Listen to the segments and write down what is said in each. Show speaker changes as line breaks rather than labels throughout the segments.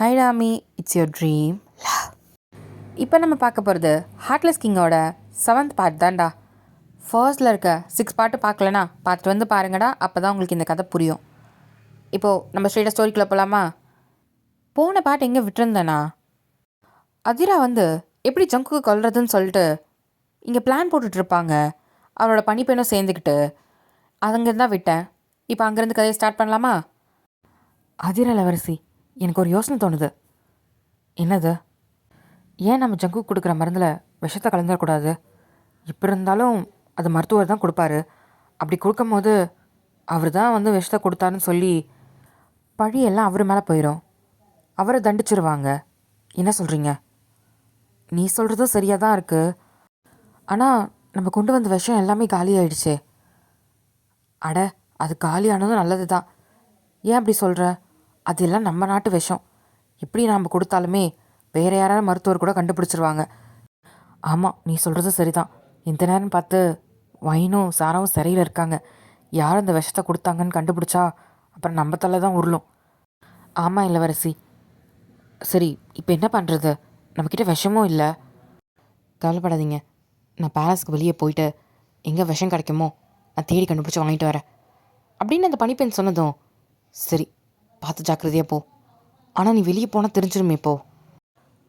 High Rami, it's your dream. இப்போ நம்ம பார்க்க போகிறது ஹார்ட்லெஸ் கிங்கோட 7th பார்ட் தான்டா. ஃபர்ஸ்டில் இருக்க 6 பார்ட்டு பார்க்கலனா பார்த்துட்டு வந்து பாருங்கடா, அப்போ தான் உங்களுக்கு இந்த கதை புரியும். இப்போது நம்ம ஸ்ட்ரெயிட்டாக ஸ்டோரிக்குள்ளே போகலாமா? போன பார்ட் எங்கே விட்டுருந்தேனா, அதிரா எப்படி ஜங்குக்கு கொல்றதுன்னு சொல்லிட்டு இங்கே பிளான் போட்டுட்ருப்பாங்க. அவரோட பணிப்பெண்ணும் சேர்ந்துக்கிட்டு அங்கேருந்து தான் விட்டேன். இப்போ அங்கேருந்து கதையை ஸ்டார்ட் பண்ணலாமா? அதிரா இளவரசி, எனக்கு ஒரு யோசனை தோணுது. என்னது? ஏன் நம்ம ஜங்கு கொடுக்குற மருந்தில் விஷத்தை கலந்துடக்கூடாது? இப்போ இருந்தாலும் அது மருத்துவர் தான் கொடுப்பாரு. அப்படி கொடுக்கும் போது அவர் தான் விஷத்தை கொடுத்தாருன்னு சொல்லி பழியெல்லாம் அவர் மேலே போயிடும். அவரை தண்டிச்சிருவாங்க. என்ன சொல்கிறீங்க? நீ சொல்கிறதும் சரியாக தான் இருக்குது. ஆனால் நம்ம கொண்டு வந்த விஷம் எல்லாமே காலியாயிடுச்சே. அட, அது காலியானதும் நல்லது தான். ஏன் அப்படி சொல்கிற? அது எல்லாம் நம்ம நாட்டு விஷம். எப்படி நாம் கொடுத்தாலுமே வேறு யாராவது மருத்துவர் கூட கண்டுபிடிச்சிருவாங்க. ஆமாம், நீ சொல்கிறது சரிதான். இந்த நேரம் பார்த்து வைனும் சாராவும் சிறையில் இருக்காங்க. யார் அந்த விஷத்தை கொடுத்தாங்கன்னு கண்டுபிடிச்சா அப்புறம் நம்ம தலை தான் உருளும். ஆமாம் இளவரசி. சரி, இப்போ என்ன பண்ணுறது? நம்மக்கிட்ட விஷமும் இல்லை. கவலைப்படாதீங்க, நான் பேலஸ்க்கு வெளியே போயிட்டு எங்கே விஷம் கிடைக்குமோ நான் தேடி கண்டுபிடிச்சி வாங்கிட்டு வரேன் அப்படின்னு அந்த பணிப்பெண் சொன்னதும், சரி பார்த்து ஜாக்கிரதையாக போ. ஆனால் நீ வெளியே போனால் தெரிஞ்சிருமே. போ.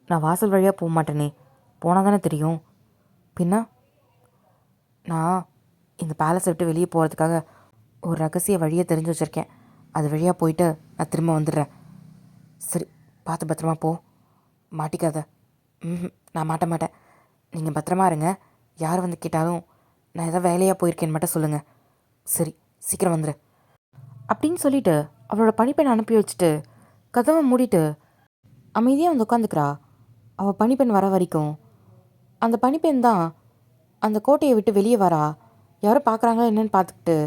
நான் வாசல் வழியாக போக மாட்டேனே, போனால் தானே தெரியும். பின்ன நான் இந்த பேலஸை விட்டு வெளியே போகிறதுக்காக ஒரு ரகசிய வழியை தெரிஞ்சு வச்சுருக்கேன். அது வழியாக போயிட்டு நான் திரும்ப வந்துடுறேன். சரி, பார்த்து பத்திரமா போ, மாட்டிக்காத. நான் மாட்ட மாட்டேன். நீங்கள் பத்திரமா இருங்க. யார் கேட்டாலும் நான் எதாவது வேலையாக போயிருக்கேன்னு மட்டும் சொல்லுங்கள். சரி, சீக்கிரம் வந்துடு அப்படின்னு சொல்லிவிட்டு அவளோட பணிப்பெண்ணை அனுப்பி வச்சுட்டு கதவை மூடிட்டு அமைதியாக உட்காந்துக்கிறா. அவள் பணிப்பெண் வர வரைக்கும் அந்த பணிப்பெண் தான் அந்த கோட்டையை விட்டு வெளியே வரா. யாரும் பார்க்குறாங்களா என்னென்னு பார்த்துக்கிட்டு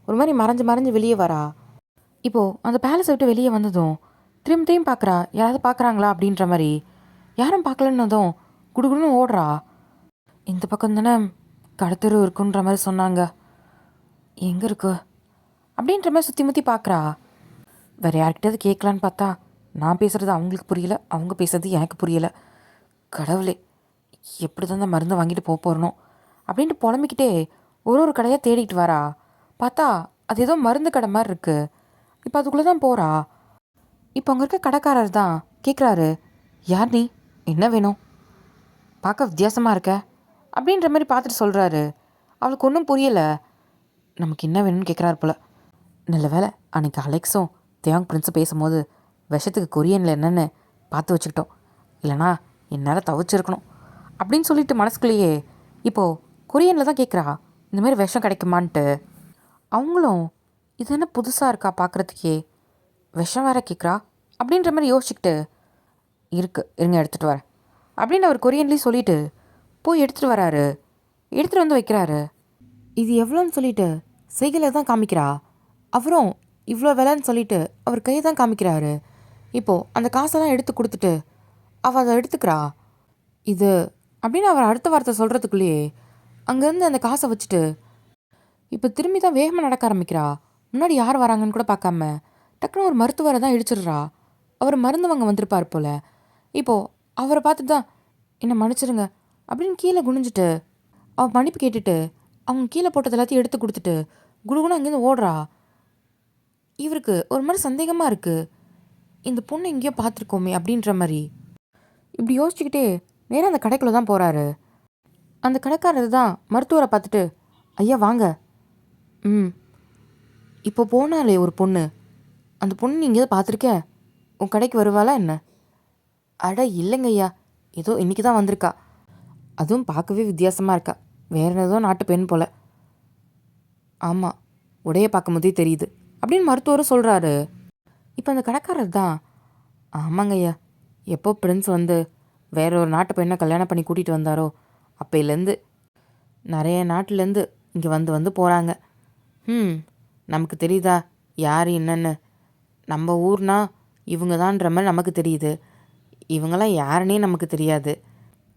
ஒரு மாதிரி மறைஞ்சு மறைஞ்சு வெளியே வரா. இப்போது அந்த பேலஸை விட்டு வெளியே வந்ததும் திரும்பியும் பார்க்குறா, யாராவது பார்க்குறாங்களா அப்படின்ற மாதிரி. யாரும் பார்க்கலன்னதும் குடுகுடுன்னு ஓடுறா. இந்த பக்கம் தானே கடத்தெரு இருக்குன்ற மாதிரி சொன்னாங்க. எங்கே இருக்கு அப்படின்ற மாதிரி சுற்றி முற்றி பார்க்குறா. வேறு யார்கிட்டயாவது கேட்கலான்னு பார்த்தா நான் பேசுகிறது அவங்களுக்கு புரியல, அவங்க பேசுறது எனக்கு புரியலை. கடவுளே, எப்படி தான் அந்த மருந்தை வாங்கிட்டு போக போகிறனோ அப்படின்ட்டு புலம்பிக்கிட்டே ஒரு கடையாக தேடிட்டு வரா. பார்த்தா அது ஏதோ மருந்து கடை மாதிரி இருக்குது. இப்போ அதுக்குள்ளே தான் போகிறா. இப்போ அங்கே இருக்க கடைக்காரர் தான் கேட்குறாரு, யார் நீ, என்ன வேணும்? பார்க்க வித்தியாசமாக இருக்க அப்படின்ற மாதிரி பார்த்துட்டு சொல்கிறாரு. அவளுக்கு ஒன்றும் புரியலை. நமக்கு என்ன வேணும்னு கேட்குறாரு போல். நல்ல வேலை அன்றைக்கி அலெக்ஸும் தேவாங் பிரின்ஸும் பேசும்போது விஷத்துக்கு கொரியனில் என்னென்னு பார்த்து வச்சுக்கிட்டோம். இல்லைனா என்னால் தவிச்சிருக்கணும் அப்படின்னு சொல்லிட்டு மனசுக்குள்ளேயே இப்போது கொரியனில் தான் கேட்குறா, இந்தமாரி விஷம் கிடைக்குமான்ட்டு. அவங்களும் இது என்ன புதுசாக இருக்கா பார்க்குறதுக்கே, விஷம் வேற கேட்குறா அப்படின்ற மாதிரி யோசிச்சுக்கிட்டு, இருங்க எடுத்துகிட்டு வரேன் அப்படின்னு அவர் கொரியன்லேயும் சொல்லிவிட்டு போய் எடுத்துகிட்டு வராரு. எடுத்துகிட்டு வைக்கிறாரு. இது எவ்வளோன்னு சொல்லிட்டு செய்கையில் தான் காமிக்கிறா. அவரும் இவ்வளோ விலைன்னு சொல்லிட்டு அவர் கையை தான் காமிக்கிறாரு. இப்போது அந்த காசெல்லாம் எடுத்து கொடுத்துட்டு அவள் அதை எடுத்துக்கிறா. இது அப்படின்னு அவர் அடுத்த வார்த்தை சொல்கிறதுக்குள்ளேயே அங்கேருந்து அந்த காசை வச்சுட்டு இப்போ திரும்பி தான் வேகமாக நடக்க ஆரம்பிக்கிறா. முன்னாடி யார் வராங்கன்னு கூட பார்க்காம டக்குன்னு ஒரு மருத்துவரை தான் இடிச்சிடுறா. அவர் மருந்து வாங்க வந்திருப்பார் போல். இப்போது அவரை பார்த்து தான் என்னை மன்னிச்சிருங்க அப்படின்னு கீழே குனிஞ்சிட்டு அவள் மன்னிப்பு கேட்டுட்டு அவங்க கீழே போட்டது எல்லாத்தையும் எடுத்து கொடுத்துட்டு குடுகுன்னு அங்கேருந்து ஓடுறா. இவருக்கு ஒரு மாதிரி சந்தேகமாக இருக்குது, இந்த பொண்ணு எங்கேயோ பார்த்துருக்கோமே அப்படின்ற மாதிரி. இப்படி யோசிச்சுக்கிட்டே நேராக அந்த கடைக்குள்ளே தான் போகிறாரு. அந்த கடைக்காரர் தான் மருத்துவரை பார்த்துட்டு, ஐயா வாங்க. இப்போ போனாலே ஒரு பொண்ணு, அந்த பொண்ணு நீங்கள் பார்த்துருக்க, உன் கடைக்கு வருவாளா என்ன? அட இல்லைங்க ஐயா, ஏதோ இன்றைக்கி தான் வந்திருக்கா. அதுவும் பார்க்கவே வித்தியாசமாக இருக்கா, வேறு ஏதோ நாட்டு பெண் போல். ஆமாம், உடைய பார்க்கும்போதே தெரியுது அப்படின்னு மருத்துவரும் சொல்கிறாரு. இப்போ அந்த கடைக்காரர் தான், ஆமாங்க ஐயா, எப்போ பிரின்ஸ் வேற ஒரு நாட்டு பெண்ணை கல்யாணம் பண்ணி கூட்டிகிட்டு வந்தாரோ அப்போலேருந்து நிறைய நாட்டிலேருந்து இங்கே வந்து போகிறாங்க. நமக்கு தெரியுதா யார் என்னன்னு? நம்ம ஊர்னா இவங்க தான்ற மாதிரி நமக்கு தெரியுது. இவங்களாம் யாருன்னே நமக்கு தெரியாது.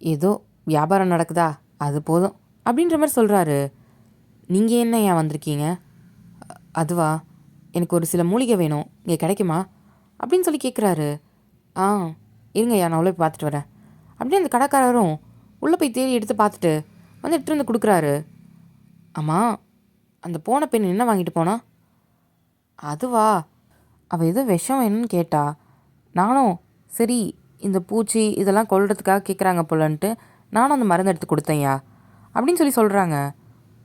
ஏதோ வியாபாரம் நடக்குதா, அது போதும் அப்படின்ற மாதிரி சொல்கிறாரு. நீங்கள் என்ன ஏன் வந்திருக்கீங்க? அதுவா, எனக்கு ஒரு சில மூலிகை வேணும், இங்கே கிடைக்குமா அப்படின்னு சொல்லி கேட்குறாரு. ஆ இருங்கய்யா, நான் உள்ள போய் பார்த்துட்டு வரேன். அப்படியே அந்த கடைக்காரரும் உள்ளே போய் தேடி எடுத்து பார்த்துட்டு வந்து எடுத்துகிட்டு வந்து கொடுக்குறாரு. ஆமாம், அந்த போன பெண் என்ன வாங்கிட்டு போனா? அதுவா, அவள் ஏதோ விஷம் என்னன்னு கேட்டா. நானும் சரி இந்த பூச்சி இதெல்லாம் கொல்றதுக்காக கேட்குறாங்க போலன்ட்டு நானும் அந்த மருந்து எடுத்து கொடுத்தேன்யா அப்படின்னு சொல்லி சொல்கிறாங்க.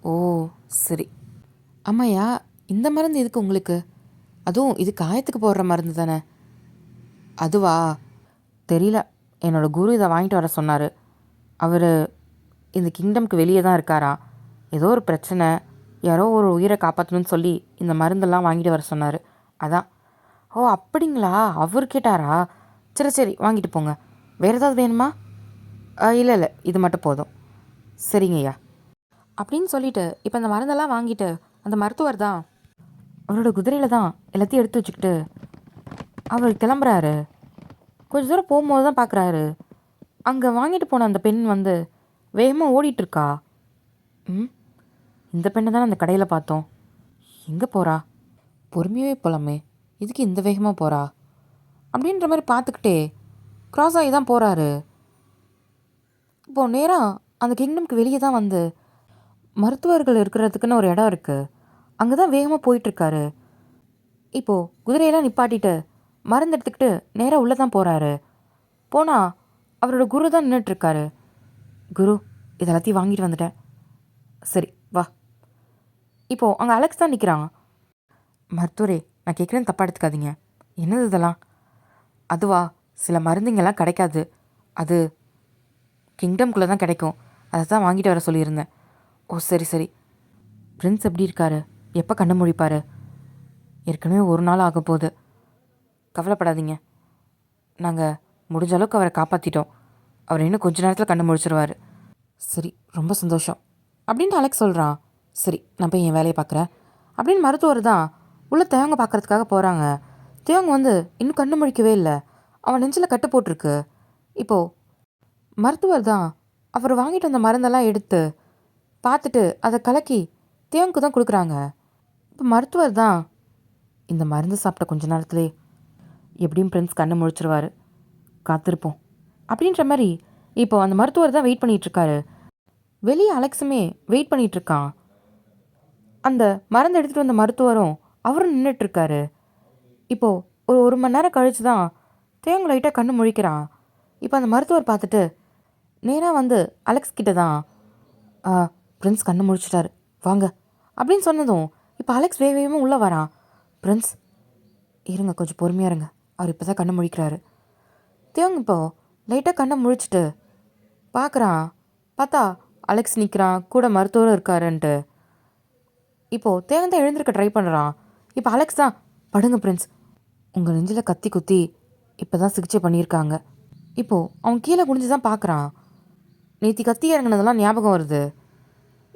ஓ சரி. ஆமாய்யா, இந்த மருந்து எதுக்கு உங்களுக்கு? அதுவும் இது காயத்துக்கு போடுற மருந்து தானே? அதுவா, தெரியல. என்னோடய குரு இதை வாங்கிட்டு வர சொன்னார். அவர் இந்த கிங்டம்க்கு வெளியே தான் இருக்காராம். ஏதோ ஒரு பிரச்சனை, யாரோ ஒரு உயிரை காப்பாற்றணும்னு சொல்லி இந்த மருந்தெல்லாம் வாங்கிட்டு வர சொன்னார். அதான். ஓ அப்படிங்களா, அவர் கேட்டாரா? சரி சரி, வாங்கிட்டு போங்க. வேறு ஏதாவது வேணுமா? இல்லை இல்லை, இது மட்டும் போதும். சரிங்கய்யா அப்படின்னு சொல்லிட்டு இப்போ அந்த மருந்தெல்லாம் வாங்கிட்டு அந்த மருத்துவர் தான் அவரோட குதிரையில் தான் எல்லாத்தையும் எடுத்து வச்சுக்கிட்டு அவர் கிளம்புறாரு. கொஞ்சம் தூரம் போகும்போது தான் பார்க்குறாரு, அங்கே வாங்கிட்டு போன அந்த பெண் வந்து வேகமாக ஓடிட்டுருக்கா. ம், இந்த பெண்ணை தானே அந்த கடையில் பார்த்தோம். எங்கே போகிறா? பொறுமையாகவே போகலாமே, இதுக்கு இந்த வேகமாக போகிறா அப்படின்ற மாதிரி பார்த்துக்கிட்டே க்ராஸ் ஆகி தான் போகிறாரு. இப்போது நேராக அந்த கிங்டம்க்கு வெளியே தான் வந்து மருத்துவர்கள் இருக்கிறதுக்குன்னு ஒரு இடம் இருக்குது, அங்கே தான் வேகமாக போயிட்டுருக்காரு. இப்போது குதிரையெல்லாம் நிப்பாட்டிட்டு மருந்து எடுத்துக்கிட்டு நேராக உள்ளே தான் போகிறாரு. போனால் அவரோட குரு தான் நின்றுட்டுருக்காரு. குரு, இது எல்லாத்தையும் வாங்கிட்டு வந்துட்டேன். சரி வா. இப்போது அங்கே அலெக்ஸ் தான் நிற்கிறான். மருத்துவரே, நான் கேட்குறேன்னு தப்பாக எடுத்துக்காதீங்க. என்னது இதெல்லாம்? அதுவா, சில மருந்துங்கெல்லாம் கிடைக்காது, அது கிங்டம்குள்ளே தான் கிடைக்கும், அதை தான் வாங்கிட்டு வர சொல்லியிருந்தேன். ஓ சரி சரி. பிரின்ஸ் எப்படி இருக்காரு? எப்போ கண்ணு முழிப்பார்? ஏற்கனவே ஒரு நாள் ஆக போகுது. கவலைப்படாதீங்க, நாங்கள் முடிஞ்ச அளவுக்கு அவரை காப்பாற்றிட்டோம். அவர் இன்னும் கொஞ்ச நேரத்தில் கண்ணு முழிச்சிருவார். சரி, ரொம்ப சந்தோஷம் அப்படின்ட்டு அலெக்ஸ் சொல்கிறான். சரி, நான் போய் என் வேலையை பார்க்குறேன் அப்படின்னு மருத்துவர் தான் உள்ளே தேவங்க பார்க்குறதுக்காக போகிறாங்க. தேவங்க வந்து இன்னும் கண்ணு முழிக்கவே இல்லை, அவன் நெஞ்சில் கட்டு போட்டிருக்கு. இப்போது மருத்துவர் தான் அவர் வாங்கிட்டு வந்த மருந்தெல்லாம் எடுத்து பார்த்துட்டு அதை கலக்கி தேவனுக்கு தான் கொடுக்குறாங்க. இப்போ மருத்துவர் தான், இந்த மருந்து சாப்பிட்ட கொஞ்ச நேரத்துலேயே எப்படியும் பிரின்ஸ் கண்ணு முழிச்சிருவார், காத்திருப்போம் அப்படின்ற மாதிரி இப்போ அந்த மருத்துவர் தான் வெயிட் பண்ணிகிட்ருக்காரு. வெளியே அலெக்ஸுமே வெயிட் பண்ணிகிட்ருக்கான். அந்த மருந்து எடுத்துகிட்டு வந்த மருத்துவரும் அவரும் நின்றுட்டுருக்காரு. இப்போது ஒரு மணி நேரம் கழித்து தான் தேவங்க லைட்டாக கண்ணு முழிக்கிறான். இப்போ அந்த மருத்துவர் பார்த்துட்டு நேராக வந்து அலெக்ஸ் கிட்ட தான், பிரின்ஸ் கண்ணு முழிச்சிட்டாரு வாங்க அப்படின்னு சொன்னதும் இப்போ அலெக்ஸ் வேகமாக உள்ளே வரான். பிரின்ஸ் இருங்க, கொஞ்சம் பொறுமையாக இருங்க, அவர் இப்போ தான் கண்ணு முழிக்கிறாரு. தேவங்க இப்போது லைட்டாக கண்ணை முழிச்சிட்டு பார்க்குறான். பார்த்தா அலெக்ஸ் நிற்கிறான், கூட மருத்துவரும் இருக்காருன்ட்டு. இப்போது தேவன் தான் எழுந்திருக்க ட்ரை பண்ணுறான். இப்போ அலெக்ஸ் தான், படுங்க பிரின்ஸ், உங்கள் நெஞ்சில் கத்தி குத்தி இப்போ தான் சிகிச்சை பண்ணியிருக்காங்க. இப்போது அவன் கீழே குனிஞ்சு தான் பார்க்குறான். நேற்று கத்தி இறங்கினதெல்லாம் ஞாபகம் வருது.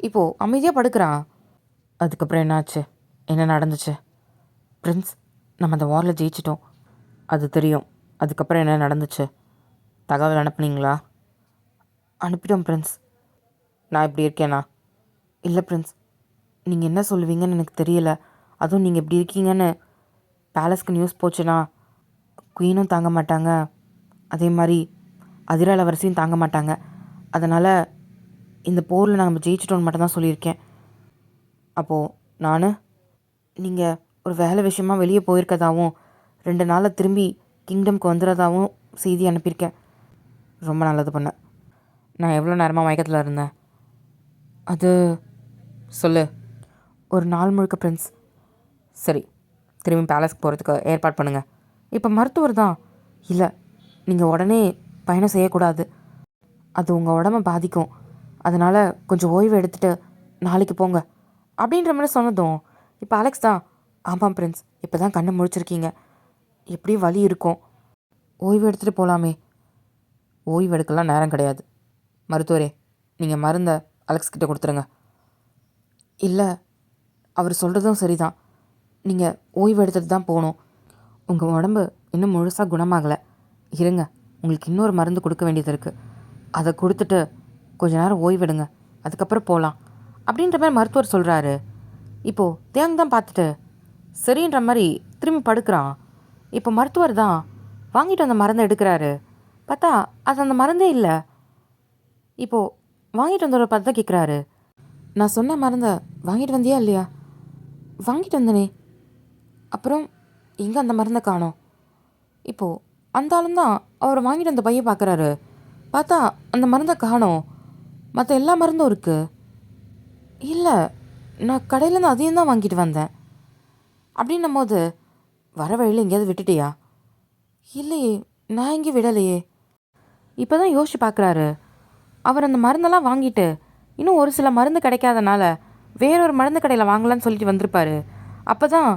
இப்போது அமைதியாக படுக்கிறான். அதுக்கப்புறம் என்னாச்சு, என்ன நடந்துச்சு? பிரின்ஸ், நம்ம அந்த வாரில் ஜெயிச்சிட்டோம், அது தெரியும். அதுக்கப்புறம் என்ன நடந்துச்சு, தகவல் அனுப்புனீங்களா? அனுப்பிட்டோம் பிரின்ஸ். நான் இப்படி இருக்கேனா? இல்லை பிரின்ஸ், நீங்கள் என்ன சொல்லுவீங்கன்னு எனக்கு தெரியல. அதுவும் நீங்கள் இப்படி இருக்கீங்கன்னு பேலஸ்க்கு நியூஸ் போச்சுன்னா குயினும் தாங்க மாட்டாங்க, அதே மாதிரி அதிர இளவரசியும் தாங்க மாட்டாங்க. அதனால் இந்த போரில் நம்ம ஜெயிச்சிட்டோன்னு மட்டும் தான் சொல்லியிருக்கேன். அப்போது நான் நீங்கள் ஒரு வேலை விஷயமா வெளியே போயிருக்கதாகவும் 2 நாளில் திரும்பி கிங்டம்க்கு வந்துடுறதாகவும் செய்தி அனுப்பியிருக்கேன். ரொம்ப நல்லது பண்ண. நான் எவ்வளோ நேரமாக மயக்கத்தில் இருந்தேன்? அது சொல்லு. ஒரு நாள் முழுக்க பிரின்ஸ். சரி, திரும்பி பேலஸ்க்கு போகிறதுக்கு ஏற்பாடு பண்ணுங்கள். இப்போ மருத்துவர் தான், இல்லை நீங்கள் உடனே பயணம் செய்யக்கூடாது, அது உங்கள் உடம்பை பாதிக்கும், அதனால் கொஞ்சம் ஓய்வு எடுத்துகிட்டு நாளைக்கு போங்க அப்படின்ற மாதிரி சொன்னதும் இப்போ அலெக்ஸ் தான், ஆமாம் பிரின்ஸ், இப்போ தான் கண்ணு முழிச்சிருக்கீங்க, எப்படியும் வலி இருக்கும், ஓய்வு எடுத்துகிட்டு போகலாமே. ஓய்வு எடுக்கலாம் நேரம் கிடையாது. மருத்துவரே, நீங்கள் மருந்தை அலெக்ஸ் கிட்டே கொடுத்துருங்க. இல்லை, அவர் சொல்கிறதும் சரிதான், நீங்கள் ஓய்வு எடுத்துகிட்டு தான் போகணும். உங்கள் உடம்பு இன்னும் முழுசாக குணமாகலை, இருங்க, உங்களுக்கு இன்னொரு மருந்து கொடுக்க வேண்டியது இருக்குது, அதை கொடுத்துட்டு கொஞ்ச நேரம் ஓய்வெடுங்க, அதுக்கப்புறம் போகலாம் அப்படின்ற மாதிரி மருத்துவர் சொல்கிறாரு. இப்போது தேங் தான் பார்த்துட்டு சரின்ற மாதிரி திரும்பி படுக்கிறான். இப்போ மருத்துவர் தான், வாங்கிட்டு வந்த மருந்தை எடுக்கிறாரு. பார்த்தா அது அந்த மருந்தே இல்லை. இப்போது வாங்கிட்டு வந்தவரை பார்த்து தான் கேட்குறாரு, நான் சொன்ன மருந்தை வாங்கிட்டு வந்தியா இல்லையா? வாங்கிட்டு வந்தனே. அப்புறம் எங்கே அந்த மருந்தை காணோம்? இப்போது அந்த ஆளும் தான் அவர் வாங்கிட்டு வந்த பையன் பார்க்குறாரு. பார்த்தா அந்த மருந்தை காணோம். மற்ற எல்லா மருந்தும் இருக்குது. இல்லை, நான் கடையிலேருந்து அதையும் தான் வாங்கிட்டு வந்தேன். அப்படின்னும் போது, வர வழியில் எங்கேயாவது விட்டுட்டியா? இல்லையே, நான் எங்கேயும் விடலையே. இப்போ தான் யோசிச்சு பார்க்குறாரு. அவர் அந்த மருந்தெல்லாம் வாங்கிட்டு இன்னும் ஒரு சில மருந்து கிடைக்காதனால வேறொரு மருந்து கடையில் வாங்கலான்னு சொல்லிட்டு வந்திருப்பாரு. அப்போ தான்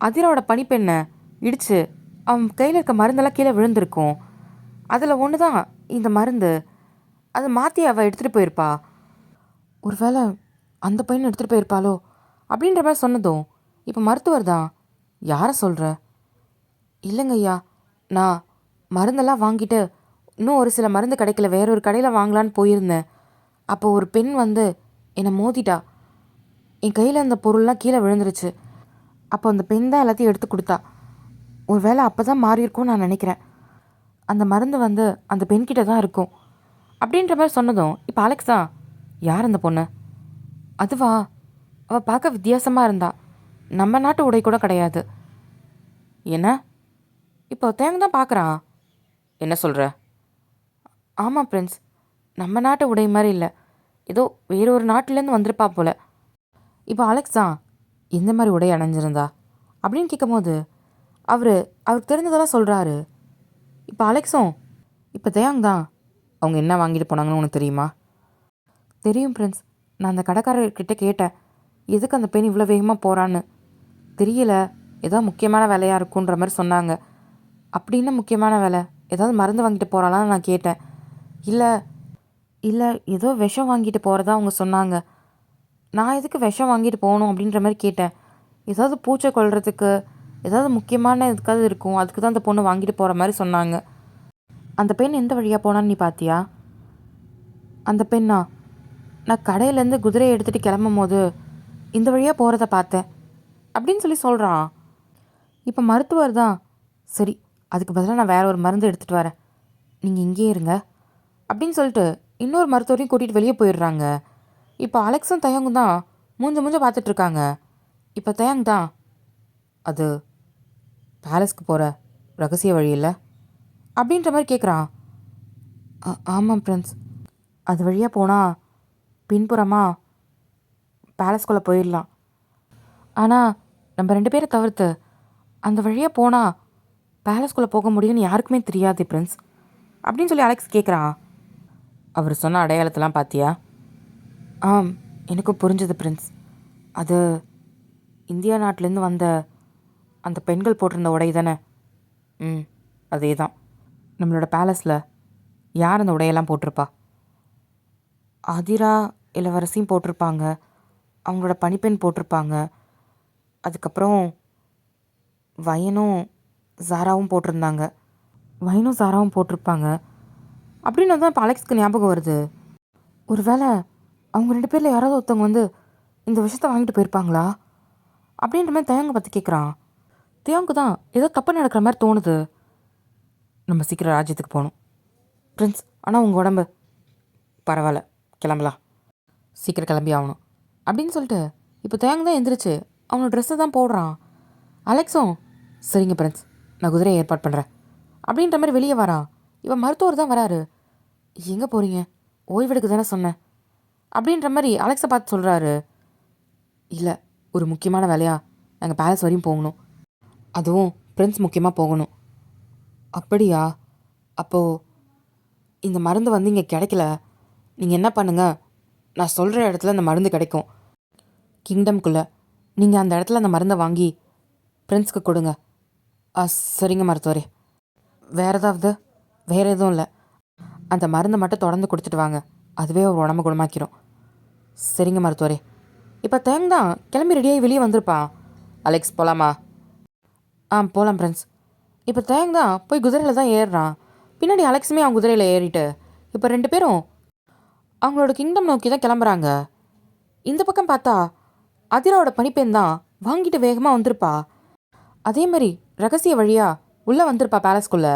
அதிராவோட பனிப்பெண்ணை இடித்து அவன் கையில் இருக்க மருந்தெல்லாம் கீழே விழுந்திருக்கும். அதில் ஒன்று தான் இந்த மருந்து. அதை மாற்றி அவள் எடுத்துகிட்டு போயிருப்பா. ஒரு வேளை அந்த பையனை எடுத்துகிட்டு போயிருப்பாளோ அப்படின்ற மாதிரி சொன்னதும், இப்போ மருத்துவர் தான், யாரை சொல்கிற? இல்லைங்க ஐயா, நான் மருந்தெல்லாம் வாங்கிட்டு இன்னும் ஒரு சில மருந்து கிடைக்கல, வேற ஒரு கடையில் வாங்கலான்னு போயிருந்தேன். அப்போ ஒரு பெண் வந்து என்னை மோதிட்டா. என் கையில் அந்த பொருள்லாம் கீழே விழுந்துருச்சு. அப்போ அந்த பெண் தான் எல்லாத்தையும் எடுத்து கொடுத்தா. ஒரு வேளை அப்போ தான் மாறி இருக்கும்னு நான் நினைக்கிறேன். அந்த மருந்து வந்து அந்த பெண்கிட்ட தான் இருக்கும் அப்படின்ற மாதிரி சொன்னதும், இப்போ அலெக்ஸ் தான், யார் அந்த பொண்ணு? அதுவா, அவள் பார்க்க வித்தியாசமாக இருந்தா. நம்ம நாட்டு உடை கூட கிடையாது. என்ன? இப்போ தேங்க தான் பார்க்குறான். என்ன சொல்கிற? ஆமாம் பிரின்ஸ், நம்ம நாட்டு உடை மாதிரி இல்லை, ஏதோ வேற ஒரு நாட்டிலேருந்து வந்திருப்பா போல. இப்போ அலெக்ஸ் தான், எந்த மாதிரி உடை அணிஞ்சிருந்தா அப்படின்னு கேட்கும் போது அவருக்கு தெரிஞ்சதெல்லாம் சொல்கிறாரு. இப்போ அலெக்ஸும், இப்போ தேயாங் தான், அவங்க என்ன வாங்கிட்டு போனாங்கன்னு உனக்கு தெரியுமா? தெரியும் பிரின்ஸ், நான் அந்த கடைக்காரர்கிட்ட கேட்டேன், எதுக்கு அந்த பெண் இவ்வளோ வேகமாக போகிறான்னு. தெரியல, ஏதோ முக்கியமான வேலையாக இருக்குன்ற மாதிரி சொன்னாங்க. அப்படின்னு முக்கியமான வேலை, ஏதாவது மருந்து வாங்கிட்டு போகிறாளான்னு நான் கேட்டேன். இல்லை இல்லை, ஏதோ விஷம் வாங்கிட்டு போகிறதா அவங்க சொன்னாங்க. நான் எதுக்கு விஷம் வாங்கிட்டு போகணும் அப்படின்ற மாதிரி கேட்டேன். ஏதாவது பூச்சை கொல்றதுக்கு ஏதாவது முக்கியமான இதுக்காவது இருக்கும், அதுக்கு தான் அந்த பொண்ணு வாங்கிட்டு போகிற மாதிரி சொன்னாங்க. அந்த பெண் எந்த வழியாக போனான்னு நீ பார்த்தியா? அந்த பெண்ணா, நான் கடையிலேருந்து குதிரையை எடுத்துகிட்டு கிளம்பும் போது இந்த வழியாக போகிறத பார்த்தேன் அப்படின்னு சொல்கிறான். இப்போ மருத்துவர் தான், சரி அதுக்கு பதிலாக நான் வேற ஒரு மருந்து எடுத்துகிட்டு வரேன், நீங்கள் இங்கேயே இருங்க அப்படின்னு சொல்லிட்டு இன்னொரு மருத்துவரையும் கூட்டிகிட்டு வெளியே போயிடுறாங்க. இப்போ அலெக்ஸும் தயங்கும் தான் மூஞ்ச பார்த்துட்ருக்காங்க. இப்போ தயங் தான், அது பேலஸ்க்கு போகிற ரகசிய வழி இல்லை அப்படின்ற மாதிரி கேட்குறான். ஆமாம் பிரின்ஸ், அது வழியாக போனால் பின்புறமாக பேலஸ்குள்ளே போயிடலாம். ஆனால் நம்ம 2 பேரை தவிர்த்து அந்த வழியாக போனால் பேலஸ்குள்ளே போக முடியும்னு யாருக்குமே தெரியாது பிரின்ஸ் அப்படின்னு சொல்லி அலெக்ஸ் கேட்குறான். அவர் சொன்ன அடையாளத்தெல்லாம் பார்த்தியா? ஆம், எனக்கும் புரிஞ்சது பிரின்ஸ். அது இந்தியா நாட்டிலேருந்து வந்த அந்த பெண்கள் போட்டிருந்த உடை தானே? அதே தான். நம்மளோட பேலஸில் யார் அந்த உடையெல்லாம் போட்டிருப்பா? அதிரா இளவரசியும் போட்டிருப்பாங்க, அவங்களோட பணிப்பெண் போட்டிருப்பாங்க, அதுக்கப்புறம் வயனும் ஜாராவும் போட்டிருந்தாங்க. வயனும் ஜாராவும் போட்டிருப்பாங்க அப்படின்னு தான் இப்போ அலெக்ஸ்க்கு ஞாபகம் வருது. ஒரு வேளை அவங்க 2 பேரில் யாராவது ஒருத்தவங்க வந்து இந்த விஷயத்தை வாங்கிட்டு போயிருப்பாங்களா அப்படின்ற மாதிரி தேங்க பற்றி கேட்குறான். தேங்கு தான் ஏதோ தப்பு நடக்கிற மாதிரி தோணுது. நம்ம சீக்கிரம் ராஜ்யத்துக்கு போகணும் பிரின்ஸ். ஆனால் உங்கள் உடம்பு பரவாயில்ல, கிளம்பலாம், சீக்கிரம் கிளம்பி ஆகணும் அப்படின்னு சொல்லிட்டு இப்போ தேங்க தான் எந்திரிச்சு அவனோட ட்ரெஸ்ஸை தான் போடுறான். அலெக்ஸும், சரிங்க பிரின்ஸ், நான் குதிரையை ஏற்பாடு பண்ணுறேன் அப்படின்ற மாதிரி வெளியே வரான். இவன் மருத்துவர் தான் வராரு. எங்கே போகிறீங்க? ஓய்வெடுக்க தானே சொன்னேன் அப்படின்ற மாதிரி அலெக்ஸை பார்த்து சொல்கிறாரு. இல்லை, ஒரு முக்கியமான வேலையாக நாங்கள் பேலஸ் வரையும் போகணும், அதுவும் பிரின்ஸ் முக்கியமாக போகணும். அப்படியா? அப்போது இந்த மருந்து வந்து இங்கே கிடைக்கல, நீங்கள் என்ன பண்ணுங்கள், நான் சொல்கிற இடத்துல அந்த மருந்து கிடைக்கும் கிங்டம்குள்ளே, நீங்கள் அந்த இடத்துல அந்த மருந்தை வாங்கி பிரின்ஸ்க்கு கொடுங்க. சரிங்க மருத்துவரே. வேறு ஏதாவது? வேறு எதுவும் இல்லை, அந்த மருந்தை மட்டும் தொடர்ந்து கொடுத்துட்டு வாங்க, அதுவே ஒரு உடம்பு குணமாக்கிடும். சரிங்க மருத்துவரே. இப்போ தேங் தான் கிளம்பி ரெடியாகி வெளியே வந்திருப்பான். அலெக்ஸ் போகலாமா? போகலாம் பிரின்ஸ். இப்போ தேங் தான் போய் குதிரையில் தான் ஏறுறான். பின்னாடி அலெக்ஸுமே அவன் குதிரையில் ஏறிட்டு இப்போ 2 பேரும் அவங்களோட கிங்டம் நோக்கி தான் கிளம்புறாங்க. இந்த பக்கம் பார்த்தா அதிராவோட பணிப்பெண் தான் வாங்கிட்டு வேகமாக வந்திருப்பா. அதே மாதிரி ரகசிய வழியாக உள்ளே வந்திருப்பா பேலஸ்குள்ளே.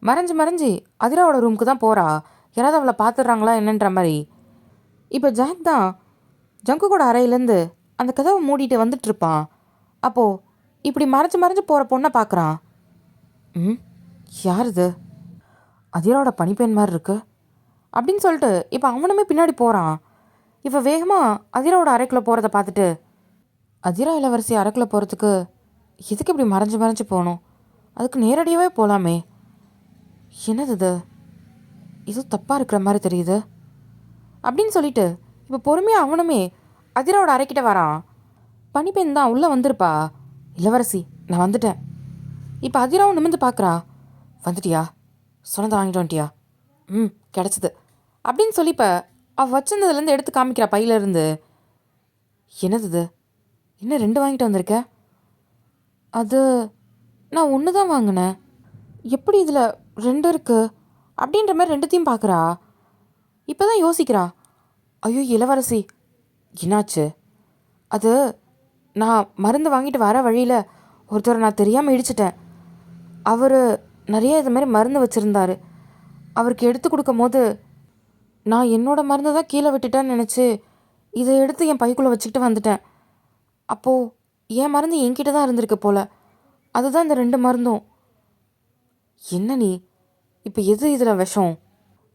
மறைஞ்சு மறைஞ்சி அதிராவோட ரூமுக்கு தான் போகிறா. யாராவது அவளை பார்த்துடுறாங்களா என்னன்ற மாதிரி. இப்போ ஜாக் தான் ஜங்கு கூட அறையிலேருந்து அந்த கதவை மூடிட்டு வந்துட்டுருப்பான். அப்போது இப்படி மறைஞ்சு மறைஞ்சு போகிற பொண்ணை பார்க்குறான். யார் இது? அதிராவோட பனிப்பெண் மாதிரி இருக்கு அப்படின்னு சொல்லிட்டு இப்போ அவனுமே பின்னாடி போகிறான். இப்போ வேகமாக அதிராவோட அறைக்குள்ளே போகிறத பார்த்துட்டு, அதிரா இளவரசி அறைக்குள்ளே போகிறதுக்கு எதுக்கு இப்படி மறைஞ்சு மறைஞ்சு போகணும்? அதுக்கு நேரடியாகவே போகலாமே. என்னது இது? இது தப்பாக இருக்கிற மாதிரி தெரியுது அப்படின்னு சொல்லிட்டு இப்போ பொறுமையாக அவனுமே அதிராவோட அறைக்கிட்ட வரான். பனிப்பெண் தான் உள்ளே வந்திருப்பா. இளவரசி நான் வந்துட்டேன். இப்போ அதிராவும் நிமிந்து பார்க்குறா. வந்துட்டியா? சொன்னதை வாங்கிட்டு வந்துட்டியா? கிடச்சிது அப்படின்னு சொல்லி இப்போ அவள் வச்சிருந்ததுலேருந்து எடுத்து காமிக்கிறா பையிலேருந்து. என்னது இது? இன்னும் 2 வாங்கிட்டு வந்திருக்க? அது நான் 1 தான் வாங்கினேன். எப்படி இதில் 2 இருக்குது அப்படின்ற மாதிரி 2த்தையும் பார்க்குறா. இப்போ தான் யோசிக்கிறா. ஐயோ இளவரசி என்னாச்சு? அது நான் மருந்து வாங்கிட்டு வர வழியில் ஒருத்தரை நான் தெரியாமல் இடிச்சிட்டேன். அவர் நிறைய இது மாதிரி மருந்து வச்சுருந்தார். அவருக்கு எடுத்து கொடுக்கும் போது நான் என்னோடய மருந்து தான் கீழே விட்டுட்டேன்னு நினச்சி இதை எடுத்து என் பைக்குள்ளே வச்சுக்கிட்டு வந்துட்டேன். அப்போது என் மருந்து என்கிட்ட தான் இருந்திருக்கு போல். அதுதான் இந்த 2 மருந்தும். என்ன நீ இப்போ எது இதில் விஷம்?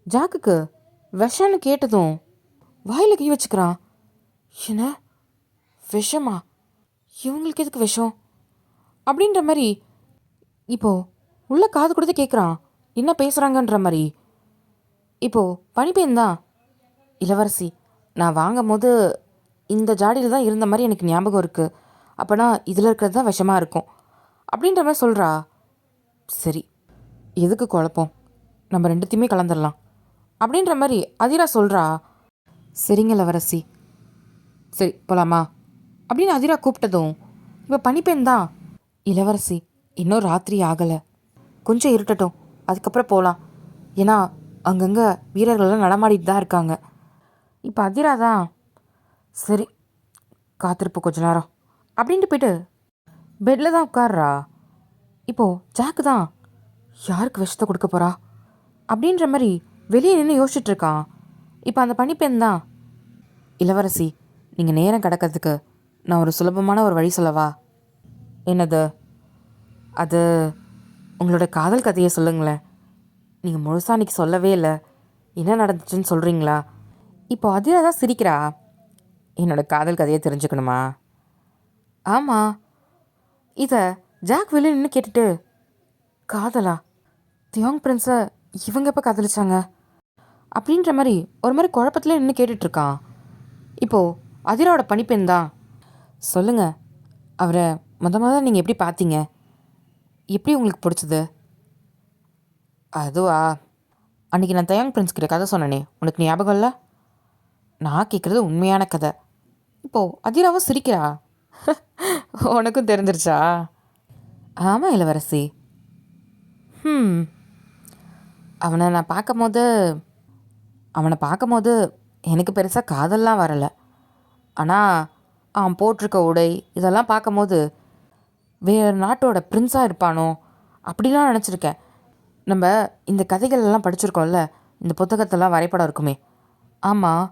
ஜாக்குக்கு விஷம்னு கேட்டதும் வாயில் கை வச்சுக்கிறான். என்ன விஷமா? இவங்களுக்கு எதுக்கு விஷம் அப்படின்ற மாதிரி இப்போது உள்ள காது கொடுத்து கேட்குறான். என்ன பேசுகிறாங்கன்ற மாதிரி. இப்போது பனிப்பெண் தான், இளவரசி நான் வாங்கும் போது இந்த ஜாடியில் தான் இருந்த மாதிரி எனக்கு ஞாபகம் இருக்குது. அப்போனா இதில் இருக்கிறது தான் விஷமாக இருக்கும் அப்படின்ற மாதிரி சொல்கிறா. சரி எதுக்கு குழப்பம், நம்ம 2த்தையுமே கலந்துடலாம் அப்படின்ற மாதிரி அதிரா சொல்கிறா. சரிங்க இளவரசி, சரி போகலாமா அப்படின்னு அதிரா கூப்பிட்டதும் இப்போ பனிப்பெண் தான், இளவரசி இன்னும் ராத்திரி ஆகலை, கொஞ்சம் இருட்டட்டும் அதுக்கப்புறம் போகலாம். ஏன்னா அங்கங்கே வீரர்கள்லாம் நடமாடிட்டு தான் இருக்காங்க. இப்போ அதிரா தான் சரி காத்திருப்பு கொஞ்ச நேரம் அப்படின்ட்டு போய்ட்டு பெட்டில் தான் உட்கார்றா. இப்போது ஜாக்கு தான் யாருக்கு விஷத்தை கொடுக்க போகிறா அப்படின்ற மாதிரி வெளியே நின்று யோசிச்சுட்ருக்கான். இப்போ அந்த பனிப்பெண் தான், இளவரசி நீங்கள் நேரம் கிடக்கிறதுக்கு நான் ஒரு சுலபமான ஒரு வழி சொல்லவா? என்னது? அது உங்களோட காதல் கதையை சொல்லுங்களேன். நீங்கள் முழுசாக அன்றைக்கி சொல்லவே இல்லை, என்ன நடந்துச்சுன்னு சொல்கிறீங்களா? இப்போ அதிரா தான் சிரிக்கிறா. என்னோடய காதல் கதையை தெரிஞ்சுக்கணுமா? ஆமாம். இதை ஜாக் வெளியே நின்று கேட்டுட்டு, காதலா? தியோங் பிரின்ஸை இவங்க எப்போ காதலிச்சாங்க அப்படின்ற மாதிரி ஒரு மாதிரி குழப்பத்திலே நின்று கேட்டுட்ருக்கான். இப்போது அதிராவோட பனிப்பெண் தான், சொல்லுங்கள் அவரை முதல்ல நீங்கள் எப்படி பார்த்தீங்க, எப்படி உங்களுக்கு பிடிச்சது? அதுவா, அன்றைக்கி நான் தயாங் பிரின்ஸ் கிட்ட கதை சொன்னனே, உனக்கு ஞாபகம் இல்லை? நான் கேட்குறது உண்மையான கதை. இப்போது அதிராவும் சிரிக்கிறா. உனக்கும் தெரிஞ்சிருச்சா? ஆமாம் இளவரசி. அவனை பார்க்கும்போது எனக்கு பெருசாக காதல்லாம் வரலை. ஆனால் அவன் போட்டிருக்க உடை இதெல்லாம் பார்க்கும்போது வேறு நாட்டோட பிரின்ஸாக இருப்பானோ அப்படிலாம் நினச்சிருக்கேன். நம்ம இந்த கதைகளெல்லாம் படிச்சிருக்கோம்ல, இந்த புத்தகத்தெல்லாம் வரைபடம் இருக்குமே, ஆமாம்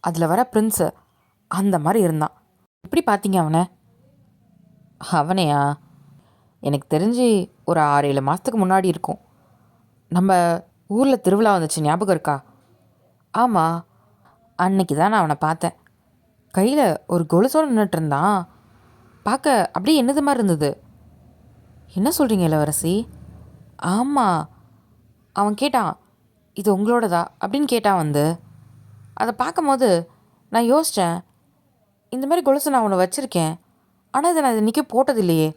அதில் வர பிரின்ஸு அந்த மாதிரி இருந்தான். எப்படி பார்த்தீங்க அவனை? அவனையா? எனக்கு தெரிஞ்சு ஒரு 6-7 மாதத்துக்கு முன்னாடி இருக்கும். நம்ம ஊரில் திருவிழா வந்துச்சு, ஞாபகம் இருக்கா? ஆமாம், அன்னைக்கு தான் நான் அவனை பார்த்தேன். கையில் ஒரு கொலுசோடு நின்றுட்டு இருந்தான். பார்க்க அப்படியே என்னது மாதிரி இருந்தது. என்ன சொல்கிறீங்க இளவரசி? ஆமாம். அவன் கேட்டான், இது உங்களோடதா அப்படின்னு கேட்டான். வந்து அதை பார்க்கும்போது நான் யோசித்தேன், இந்த மாதிரி கொலுசு நான் ஒன்று வச்சுருக்கேன், ஆனால் இதை நான் இன்றைக்கி போட்டது இல்லையே.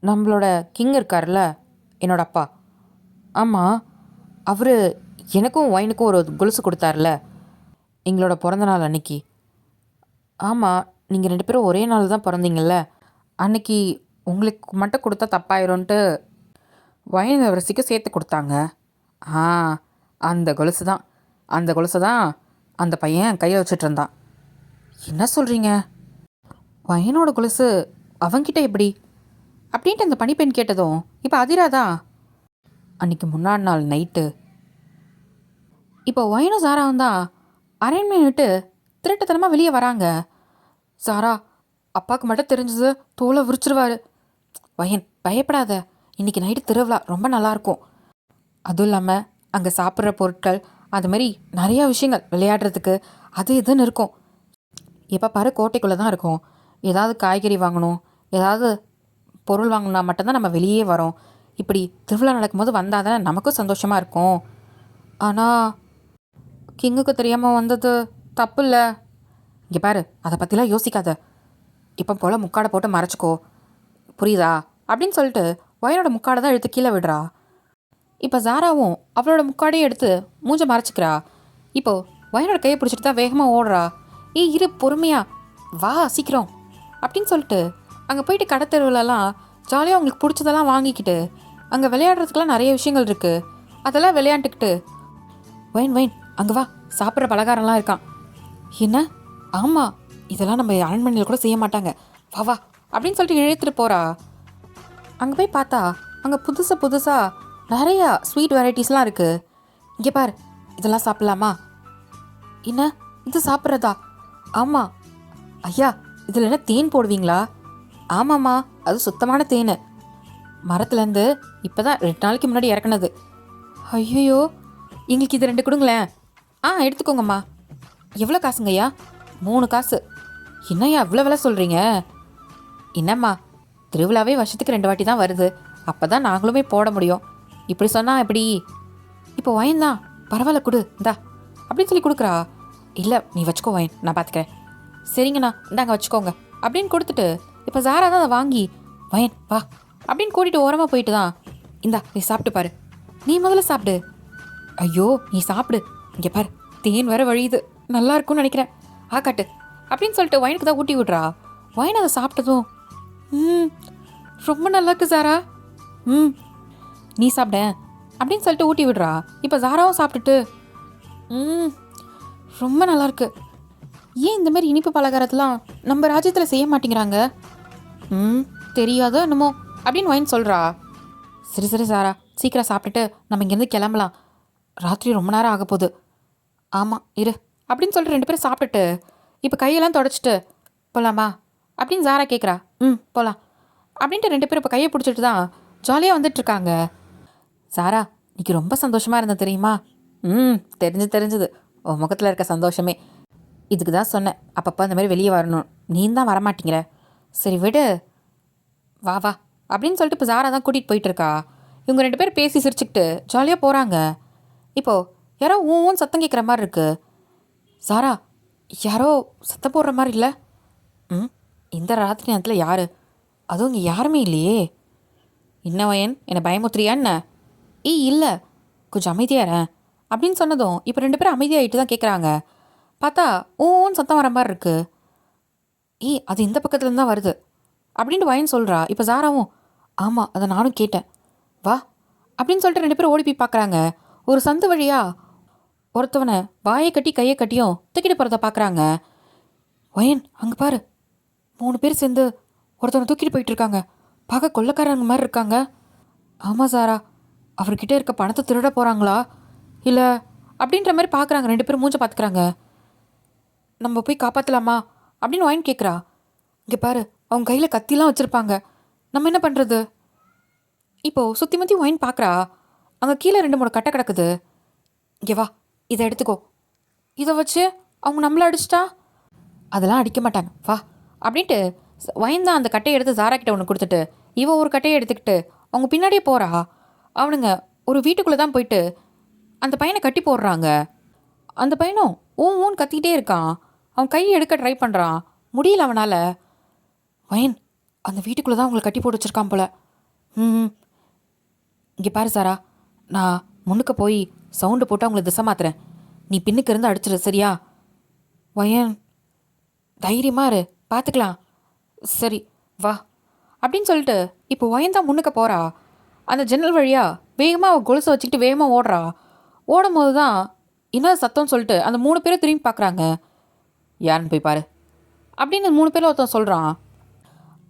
நம்மளோட கிங் இருக்கார்ல, என்னோட அப்பா, ஆமாம், அவர் எனக்கும் ஒயினுக்கும் ஒரு கொலுசு கொடுத்தார்ல எங்களோட பிறந்த நாள் அன்னைக்கு. ஆமாம், நீங்கள் 2 பேரும் ஒரே நாள் தான் பிறந்தீங்கள்ல, அன்னைக்கு உங்களுக்கு மட்டும் கொடுத்தா தப்பாயிரும்ன்ட்டு ஒயின் இளவரசிக்கு சேர்த்து கொடுத்தாங்க. அந்த கொலுசு தான், அந்த கொலுசை தான் அந்த பையன் கையில் வச்சுட்டு இருந்தான். என்ன சொல்கிறீங்க? ஒயினோட கொலுசு அவங்கிட்ட எப்படி? அப்படின்ட்டு அந்த பணிப்பெண் கேட்டதும் இப்போ அதிராதா அன்றைக்கி முன்னாடி நாள் நைட்டு இப்போ ஒயனும் சாராவும் தான் அரேஞ்ச்மெண்ட் விட்டு திருட்டுத்தனமாக வெளியே வராங்க. சாரா, அப்பாவுக்கு மட்டும் தெரிஞ்சது தோலை விரிச்சிருவாரு. வயன் பயப்படாத, இன்றைக்கி நைட்டு திருவிழா ரொம்ப நல்லாயிருக்கும். அதுவும் இல்லாமல் அங்கே சாப்பிட்ற பொருட்கள் அது மாதிரி நிறையா விஷயங்கள் விளையாடுறதுக்கு அது இதுன்னு இருக்கும். எப்போ பாரு கோட்டைக்குள்ளே தான் இருக்கும். ஏதாவது காய்கறி வாங்கணும், ஏதாவது பொருள் வாங்கினா மட்டும்தான் நம்ம வெளியே வரோம். இப்படி திருவிழா நடக்கும்போது வந்தால் தானே நமக்கும் சந்தோஷமாக இருக்கும். ஆனால் கிங்குக்கு தெரியாமல் வந்தது தப்பு இல்லை. இங்கே பாரு, அதை பற்றிலாம் யோசிக்காத. இப்போ போல் முக்காடை போட்டு மறைச்சிக்கோ, புரியுதா அப்படின்னு சொல்லிட்டு ஒயனோட முக்காடை தான் எடுத்து கீழே விடுறா. இப்போ ஜாராவும் அவளோட முக்காடையும் எடுத்து மூஞ்ச மறைச்சிக்கிறா. இப்போது ஒயனோட கையை பிடிச்சிட்டு தான் வேகமாக ஓடுறா. இரு பொறுமையா வா சீக்கிரம் அப்படின்னு சொல்லிட்டு அங்கே போயிட்டு கடத்தெருவுலலாம் ஜாலியாக அவங்களுக்கு பிடிச்சதெல்லாம் வாங்கிக்கிட்டு அங்கே விளையாடுறதுக்கெலாம் நிறைய விஷயங்கள் இருக்குது. அதெல்லாம் விளையாண்டுக்கிட்டு வைன் அங்கே வா, சாப்பிட்ற பலகாரம்லாம் இருக்கான். என்ன? ஆமாம், இதெல்லாம் நம்ம அரண்மனையில் கூட செய்ய மாட்டாங்க, வா வா அப்படின்னு சொல்லிட்டு இழுத்துட்டு போகிறா. அங்கே போய் பார்த்தா அங்கே புதுசாக நிறையா ஸ்வீட் வெரைட்டிஸ்லாம் இருக்குது. இங்கே பார், இதெல்லாம் சாப்பிட்லாமா? என்ன இது சாப்பிட்றதா? ஆமாம். ஐயா, இதில் என்ன தேன் போடுவீங்களா? ஆமாம்மா, அது சுத்தமான தேன், மரத்துலேருந்து இப்போ தான் 2 நாளைக்கு முன்னாடி இறக்குனது. ஐயோ, எங்களுக்கு இது 2 கொடுங்களேன். எடுத்துக்கோங்கம்மா. எவ்வளோ காசுங்கய்யா? 3 காசு. என்னய்யா இவ்வளோ விலை சொல்கிறீங்க? என்னம்மா, திருவிழாவே வருஷத்துக்கு 2 வாட்டி தான் வருது, அப்போ தான் நாங்களுமே போட முடியும். இப்படி சொன்னால் எப்படி? இப்போ ஒயின் தான், பரவாயில்ல கொடு இந்தா அப்படின்னு சொல்லி கொடுக்குறா. இல்லை நீ வச்சுக்கோ ஒயின், நான் பார்த்துக்கிறேன். சரிங்கண்ணா இந்தாங்க வச்சுக்கோங்க அப்படின்னு கொடுத்துட்டு இப்போ ஜாரா தான் அதை வாங்கி ஒயின் வா அப்படின்னு கூட்டிகிட்டு ஓரமாக போயிட்டு தான், இந்தா நீ சாப்பிட்டு பாரு. நீ முதல்ல சாப்பிடு. ஐயோ நீ சாப்பிடு, இங்கே பாரு தேன் வேற வழியுது, நல்லா இருக்கும்னு நினைக்கிறேன், காட்டு அப்படின்னு சொல்லிட்டு ஒயினுக்கு தான் ஊட்டி விட்றா. ஒயின் அதை சாப்பிட்டதும் ரொம்ப நல்லா இருக்கு ஜாரா, நீ சாப்பிட அப்படின்னு சொல்லிட்டு ஊட்டி விடுறா. இப்போ ஜாராவும் சாப்பிட்டுட்டு ரொம்ப நல்லாயிருக்கு, ஏன் இந்த மாதிரி இனிப்பு பலகாரத்தெலாம் நம்ம ராஜ்யத்தில் செய்ய மாட்டேங்கிறாங்க? தெரியாதோ என்னமோ அப்படின்னு ஒயின் சொல்கிறா. சரி சாரா, சீக்கிரம் சாப்பிட்டுட்டு நம்ம இங்கேருந்து கிளம்பலாம், ராத்திரி ரொம்ப நேரம் ஆக போகுது. ஆமாம் இரு அப்படின்னு சொல்லிட்டு 2 பேரும் சாப்பிட்டுட்டு இப்போ கையெல்லாம் தொடச்சிட்டு போகலாமா அப்படின்னு ஜாரா கேட்குறா. போகலாம் அப்படின்ட்டு 2 பேரும் இப்போ கையை பிடிச்சிட்டு தான் ஜாலியாக வந்துட்டுருக்காங்க. சாரா, இன்னைக்கு ரொம்ப சந்தோஷமாக இருந்தது தெரியுமா? தெரிஞ்சுது உன் முகத்தில் இருக்க சந்தோஷமே. இதுக்கு தான் சொன்னேன் அப்பப்போ அந்த மாதிரி வெளியே வரணும், நீ தான் வரமாட்டேங்கிற. சரி விடு, வா வா அப்படின்னு சொல்லிட்டு இப்போ ஜாரா தான் கூட்டிகிட்டு போயிட்டுருக்கா. இவங்க 2 பேரும் பேசி சிரிச்சுக்கிட்டு ஜாலியாக போகிறாங்க. இப்போது யாரோ ஊன்னு சத்தம் கேட்குற மாதிரி இருக்குது. சாரா, யாரோ சத்தம் போடுற மாதிரி இல்லை? இந்த ராத்திரி நேரத்தில் யார்? அதுவும் இங்கே யாருமே இல்லையே. என்ன வயன், என்னை பயமுத்திரியா என்ன? இல்லை, கொஞ்சம் அமைதியாரேன் அப்படின்னு சொன்னதும் இப்போ 2 பேரும் அமைதியாகிட்டு தான் கேட்குறாங்க. பார்த்தா ஊன்னு சத்தம் வர மாதிரி இருக்குது. அது இந்த பக்கத்துலேருந்து தான் வருது அப்படின்ட்டு வயன் சொல்கிறா. இப்போ ஜாராவும் ஆமாம் அதை நானும் கேட்டேன், வா அப்படின்னு சொல்லிட்டு 2 பேரும் ஓடி போய் பார்க்குறாங்க. ஒரு சந்து வழியாக ஒருத்தவனை வாயை கட்டி கையை கட்டியும் தூக்கிட்டு போகிறத பார்க்குறாங்க. வயன் அங்கே பாரு, 3 பேர் சேர்ந்து ஒருத்தவனை தூக்கிட்டு போயிட்டுருக்காங்க, பார்க்க கொள்ளைக்காரங்க மாதிரி இருக்காங்க. ஆமாம் சாரா, அவர்கிட்ட இருக்க பணத்தை திருட போகிறாங்களா இல்லை அப்படின்ற மாதிரி பார்க்குறாங்க. 2 பேரும் மூஞ்ச பார்த்துக்கிறாங்க. நம்ம போய் காப்பாற்றலாமா அப்படின்னு வயன் கேட்குறா. இங்கே பாரு, அவங்க கையில் கத்திலாம் வச்சுருப்பாங்க, நம்ம என்ன பண்ணுறது? இப்போது சுற்றி முற்றி ஒயின் பார்க்குறா. அங்கே கீழே 2-3 கட்டை கிடக்குது. இங்கே வா, இதை எடுத்துக்கோ, இதை வச்சு அவங்க நம்மளை அடிச்சிட்டா? அதெல்லாம் அடிக்க மாட்டாங்க, வா அப்படின்ட்டு ஒயின் தான் அந்த கட்டையை எடுத்து ஜாரா கிட்ட ஒன்று கொடுத்துட்டு இவ ஒரு கட்டையை எடுத்துக்கிட்டு அவங்க பின்னாடியே போகிறா. அவனுங்க ஒரு வீட்டுக்குள்ளே தான் போயிட்டு அந்த பையனை கட்டி போடுறாங்க. அந்த பையனும் ஊன்னு கத்திக்கிட்டே இருக்கான். அவன் கையை எடுக்க ட்ரை பண்ணுறான், முடியல அவனால். வயன் அந்த வீட்டுக்குள்ளே தான் அவங்களை கட்டி போட்டு வச்சுருக்கான் போல. இங்கே பாரு சாரா, நான் முன்னுக்கு போய் சவுண்டு போட்டு அவங்கள திசை மாத்துறேன், நீ பின்னுக்கு இருந்து அடிச்சிடு சரியா? வயன் தைரியமாக இரு, பார்த்துக்கலாம். சரி வா அப்படின்னு சொல்லிட்டு இப்போ வயன் தான் முன்னுக்கு போகிறா. அந்த ஜன்னல் வழியாக வேகமாக அவள் கொலுசை வச்சுக்கிட்டு வேகமாக ஓடுறா. ஓடும் போது தான் என்ன சத்தம்னு சொல்லிட்டு அந்த 3 பேரும் திரும்பி பார்க்குறாங்க. யாருன்னு போய் பாரு அப்படின்னு 3 பேரும் ஒருத்தன் சொல்கிறான்.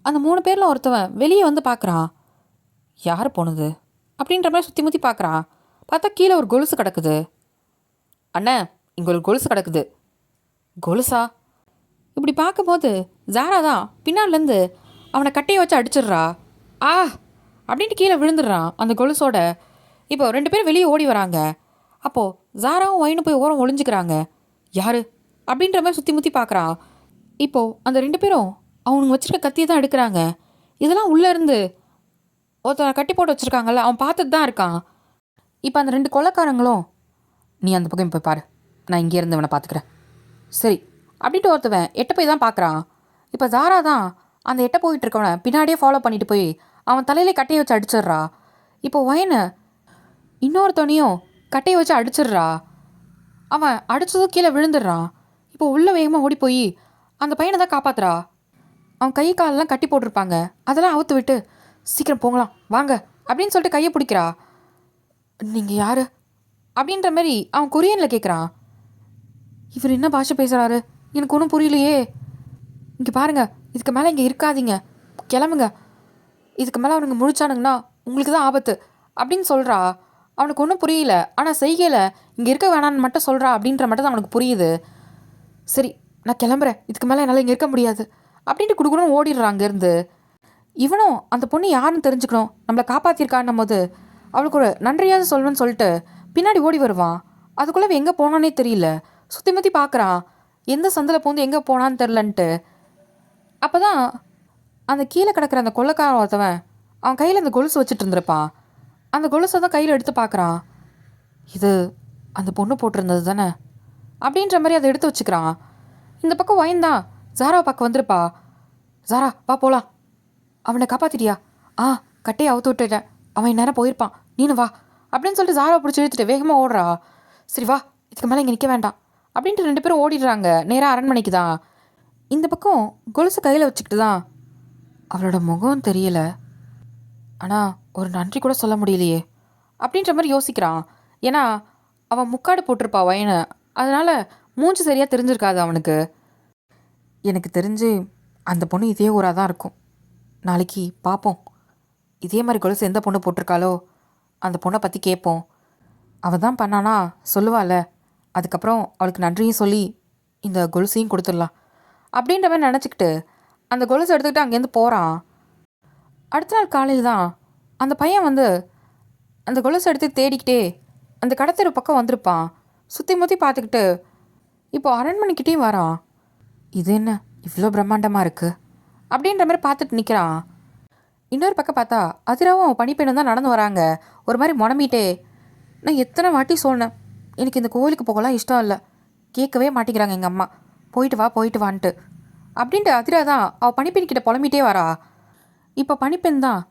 அந்த 3 பேரில் ஒருத்தவன் வெளியே வந்து பார்க்குறான். யார் போனது அப்படின்ற மாதிரி சுற்றி முற்றி பார்க்குறான். பார்த்தா கீழே ஒரு கொலுசு கிடக்குது. அண்ணே, இங்கே ஒரு கொலுசு கிடக்குது. கொலுசா? இப்படி பார்க்கும்போது ஜாரா தான் பின்னாலேருந்து அவனை கட்டையை வச்சு அடிச்சிடுறா. ஆ அப்படின்ட்டு கீழே விழுந்துடுறான் அந்த கொலுசோட. இப்போ 2 பேரும் வெளியே ஓடி வராங்க. அப்போது ஜாராவும் ஒயினும் போய் ஓரம் ஒளிஞ்சிக்கிறாங்க. யார் அப்படின்ற மாதிரி சுற்றி முற்றி பார்க்குறான். இப்போது அந்த 2 பேரும் அவனுங்க வச்சுருக்க கத்தியை தான் எடுக்கிறாங்க. இதெல்லாம் உள்ளேருந்து ஒருத்தனை கட்டி போட்டு வச்சுருக்காங்கல்ல, அவன் பார்த்துட்டு தான் இருக்கான். இப்போ அந்த 2 கொலைக்காரங்களும், நீ அந்த பக்கம் போய் பாரு, நான் இங்கே இருந்து இவனை பார்த்துக்கிறேன். சரி அப்படின்ட்டு ஒருத்தவன் எட்ட போய் தான் பார்க்குறான். இப்போ ஜாரா தான் அந்த எட்ட போயிட்டு இருக்கவனை பின்னாடியே ஃபாலோ பண்ணிட்டு போய் அவன் தலையிலே கட்டையை வச்சு அடிச்சிடுறா. இப்போ ஒயனை இன்னொருத்தனையும் கட்டையை வச்சு அடிச்சிடுறா. அவன் அடித்ததும் கீழே விழுந்துடுறான். இப்போ உள்ள வேகமாக ஓடி போய் அந்த பையனை தான் காப்பாத்துறா. அவன் கை காலெல்லாம் கட்டி போட்டிருப்பாங்க, அதெல்லாம் அவுத்து விட்டு சீக்கிரம் போங்களாம் வாங்க அப்படின்னு சொல்லிட்டு கையை பிடிக்கிறா. நீங்கள் யார் அப்படின்ற மாதிரி அவன் கொரியனில் கேட்குறான். இவர் என்ன பாஷை பேசுகிறாரு, எனக்கு ஒன்றும் புரியலையே. இங்கே பாருங்க, இதுக்கு மேலே இங்கே இருக்காதீங்க, கிளம்புங்க. இதுக்கு மேலே அவனுங்க முழிச்சானுங்கன்னா உங்களுக்கு தான் ஆபத்து அப்படின்னு சொல்கிறா. அவனுக்கு ஒன்றும் புரியல, ஆனால் செய்கையில் இங்கே இருக்க வேணான்னு மட்டும் சொல்கிறா அப்படின்ற மட்டும் தான் அவனுக்கு புரியுது. சரி நான் கிளம்புறேன், இதுக்கு மேலே என்னால் இங்கே இருக்க முடியாது அப்படின்ட்டு குடுக்கணும் ஓடிடுறான் அங்கேருந்து. இவனும் அந்த பொண்ணு யாருன்னு தெரிஞ்சுக்கணும், நம்மளை காப்பாற்றிருக்கான்னும் போது அவளுக்கு ஒரு நன்றியாவது சொல்வேன்னு சொல்லிட்டு பின்னாடி ஓடி வருவான். அதுக்குள்ளே எங்கே போனானே தெரியல. சுற்றி முற்றி பார்க்குறான், எந்த சந்தில் பூந்து எங்கே போனான்னு தெரிலன்ட்டு. அப்போ தான் அந்த கீழே கிடக்கிற அந்த கொள்ளைக்காரன் ஒருத்தவன் அவன் கையில் அந்த கொலுசு வச்சுட்டு இருந்திருப்பான். அந்த கொலுசை தான் கையில் எடுத்து பார்க்குறான். இது அந்த பொண்ணு போட்டிருந்தது தானே அப்படின்ற மாதிரி அதை எடுத்து வச்சுக்கிறான். இந்த பக்கம் வயந்தான் ஜாராவை பார்க்க வந்திருப்பா. ஜாரா வா போகலாம். அவனை காப்பாற்றிட்டியா? ஆ, கட்டையை அவுத்து விட்டுட்டேன், அவன் நேரம் போயிருப்பான், நீனு வா அப்படின்னு சொல்லிட்டு ஜாராவை பிடிச்சி இழுத்துட்டு வேகமாக ஓடுறா. சரி வா, இதுக்கு மேலே இங்கே நிற்க வேண்டாம் அப்படின்ட்டு 2 பேரும் ஓடிடுறாங்க நேராக அரண்மனைக்கு தான். இந்த பக்கம் கொலுசு கையில் வச்சுக்கிட்டு தான் அவளோட முகம் தெரியல, ஆனால் ஒரு நன்றி கூட சொல்ல முடியலையே அப்படின்ற மாதிரி யோசிக்கிறான். ஏன்னா அவன் முக்காடு போட்டிருப்பா வயனை, அதனால் மூஞ்சி சரியாக தெரிஞ்சிருக்காது அவனுக்கு. எனக்கு தெரிஞ்சு அந்த பொண்ணு இதே ஊராக தான் இருக்கும். நாளைக்கு பார்ப்போம், இதே மாதிரி கொலுசு எந்த பொண்ணு போட்டிருக்காளோ அந்த பொண்ணை பற்றி கேட்போம். அவள் தான் பண்ணானா சொல்லுவாள், அதுக்கப்புறம் அவளுக்கு நன்றியும் சொல்லி இந்த கொலுசையும் கொடுத்துடலாம் அப்படின்ற மாதிரி நினச்சிக்கிட்டு அந்த கொலுசை எடுத்துக்கிட்டு அங்கேருந்து போகிறான். அடுத்த நாள் காலையில் தான் அந்த பையன் வந்து அந்த கொலுசை எடுத்து தேடிக்கிட்டே அந்த கடத்தெரு பக்கம் வந்திருப்பான். சுற்றி முற்றி பார்த்துக்கிட்டு இப்போ அரண்மனைக்கிட்டேயும் வரான். இது என்ன இவ்வளோ பிரம்மாண்டமாக இருக்குது அப்படின்ற மாதிரி பார்த்துட்டு நிற்கிறான். இன்னொரு பக்கம் பார்த்தா அதிராவும் அவன் பணிப்பெண்ணும் தான் நடந்து வராங்க. ஒரு மாதிரி முடம்பிட்டே, நான் எத்தனை வாட்டி சொன்னேன் எனக்கு இந்த கோவிலுக்கு போகலாம் இஷ்டம் இல்லை, கேட்கவே மாட்டேங்கிறாங்க எங்கள் அம்மா, போயிட்டு வா போயிட்டு வான்ட்டு அப்படின்ட்டு அதிரா தான் அவள் பணிப்பெண்கிட்ட புலம்பிகிட்டே வரா. இப்போ பணிப்பெண் தான்,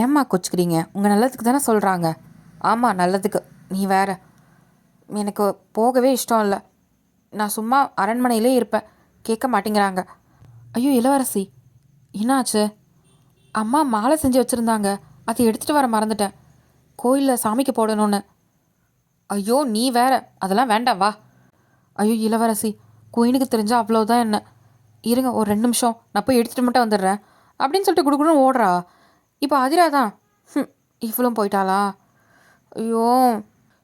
ஏம்மா கொச்சுக்கிறீங்க, உங்கள் நல்லதுக்கு தானே சொல்கிறாங்க. ஆமாம் நல்லதுக்கு, நீ வேற, எனக்கு போகவே இஷ்டம் இல்லை, நான் சும்மா அரண்மனையிலே இருப்பேன், கேட்க மாட்டேங்கிறாங்க. ஐயோ இளவரசி என்னாச்சு? அம்மா மாலை செஞ்சு வச்சுருந்தாங்க, அதை எடுத்துகிட்டு வர மறந்துட்டேன், கோயிலில் சாமிக்கு போடணும்னு. ஐயோ நீ வேற, அதெல்லாம் வேண்டாம் வா. ஐயோ இளவரசி, கோயிலுக்கு தெரிஞ்சால் அவ்வளோதான் என்ன, இருங்க ஒரு 2 நிமிஷம் நான் போய் எடுத்துகிட்டு மட்டும் வந்துடுறேன் அப்படின்னு சொல்லிட்டு குடுக்குன்னு ஓடுறா. இப்போ அதிரா தான், இவ்வளோ போயிட்டாளா, ஐயோ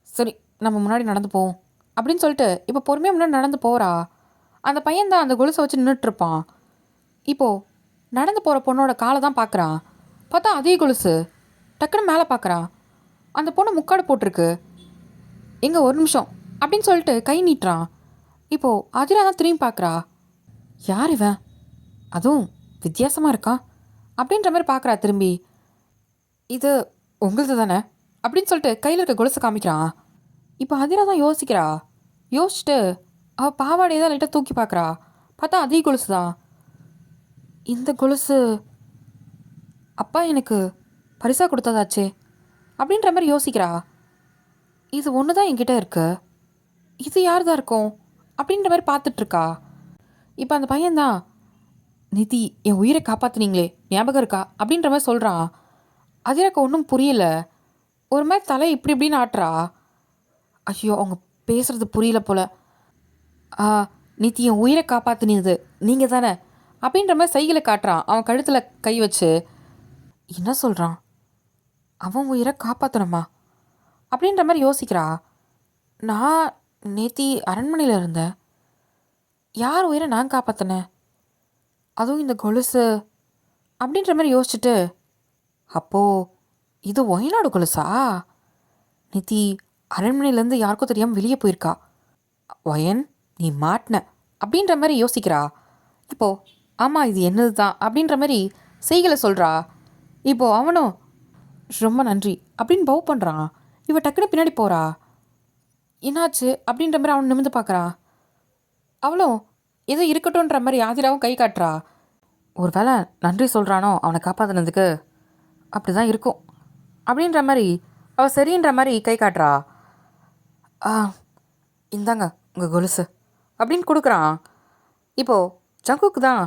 சரி நம்ம முன்னாடி நடந்து போவோம் அப்படின்னு சொல்லிட்டு இப்போ பொறுமையாக முன்னாடி நடந்து போகிறா. அந்த பையன் தான் அந்த கொலுசை வச்சு நின்றுட்டுருப்பான். இப்போது நடந்து போகிற பொண்ணோட காலை தான் பார்க்குறான். பார்த்தா அதே கொலுசு. டக்குன்னு மேலே பார்க்குறான், அந்த பொண்ணு முக்காடு போட்டிருக்கு. எங்கே ஒரு நிமிஷம் அப்படின்னு சொல்லிட்டு கை நீட்டுறான். இப்போது அதிரா தான் திரும்பி பார்க்குறா. யார் இவன், அதுவும் வித்தியாசமாக இருக்கான் அப்படின்ற மாதிரி பார்க்குறா திரும்பி. இது உங்களது தானே அப்படின்னு சொல்லிட்டு கையில் இருக்க கொலுசை காமிக்கிறான். இப்போ அதிரா தான் யோசிக்கிறா. யோசிச்சுட்டு அவள் பாவாடையை தான் லைட்டாக தூக்கி பார்க்குறா. பார்த்தா அதே கொலுசு தான். இந்த கொலுசு அப்பா எனக்கு பரிசாக கொடுத்ததாச்சே அப்படின்ற மாதிரி யோசிக்கிறா. இது ஒன்று தான் என்கிட்ட இருக்கு, இது யார் தான் இருக்கும் அப்படின்ற மாதிரி பார்த்துட்ருக்கா. இப்போ அந்த பையன்தான், நிதி என் உயிரை காப்பாற்றுனீங்களே ஞாபகம் இருக்கா அப்படின்ற மாதிரி சொல்கிறான். அது எனக்கு ஒன்றும் புரியல, ஒரு மாதிரி தலை இப்படி இப்படின்னு ஆட்டுறா. ஐயோ அவங்க பேசுகிறது புரியல போல். நிதி என் உயிரை காப்பாற்றினது நீங்கள் தானே, அப்படின்ற மாதிரி சைகளை காட்டுறான். அவன் கழுத்தில் கை வச்சு என்ன சொல்கிறான்? அவன் உயிரை காப்பாற்றணுமா அப்படின்ற மாதிரி யோசிக்கிறா. நான் நேத்தி அரண்மனையில் இருந்தேன். யார் உயிரை நான் காப்பாற்றினேன்? அதுவும் இந்த கொலுசு அப்படின்ற மாதிரி யோசிச்சுட்டு, அப்போது இது ஒயநாடு கொலுசா? நேத்தி அரண்மனையிலேருந்து யாருக்கும் தெரியாமல் வெளியே போயிருக்கா. ஒயன் நீ மாட்டின அப்படின்ற மாதிரி யோசிக்கிறா. இப்போது ஆமாம் இது என்னது தான் அப்படின்ற மாதிரி செய்களை சொல்கிறா. இப்போது அவனும் ரொம்ப நன்றி அப்படின்னு பவ் பண்ணுறான். இவ டக்குன்னு பின்னாடி போகிறா. என்னாச்சு அப்படின்ற மாதிரி அவன் நிமிந்து பார்க்குறான். அவளும் ஏதோ இருக்கட்டும்ன்ற மாதிரி ஆதிராவும் கை காட்டுறா. ஒரு வேளை நன்றி சொல்கிறானோ அவனை காப்பாற்றினதுக்கு, அப்படி தான் இருக்கும் அப்படின்ற மாதிரி அவள் சரின்ற மாதிரி கை காட்டுறா. இந்தாங்க உங்கள் கொலுசு அப்படின்னு கொடுக்குறான். இப்போது ஜங்குக்கு தான்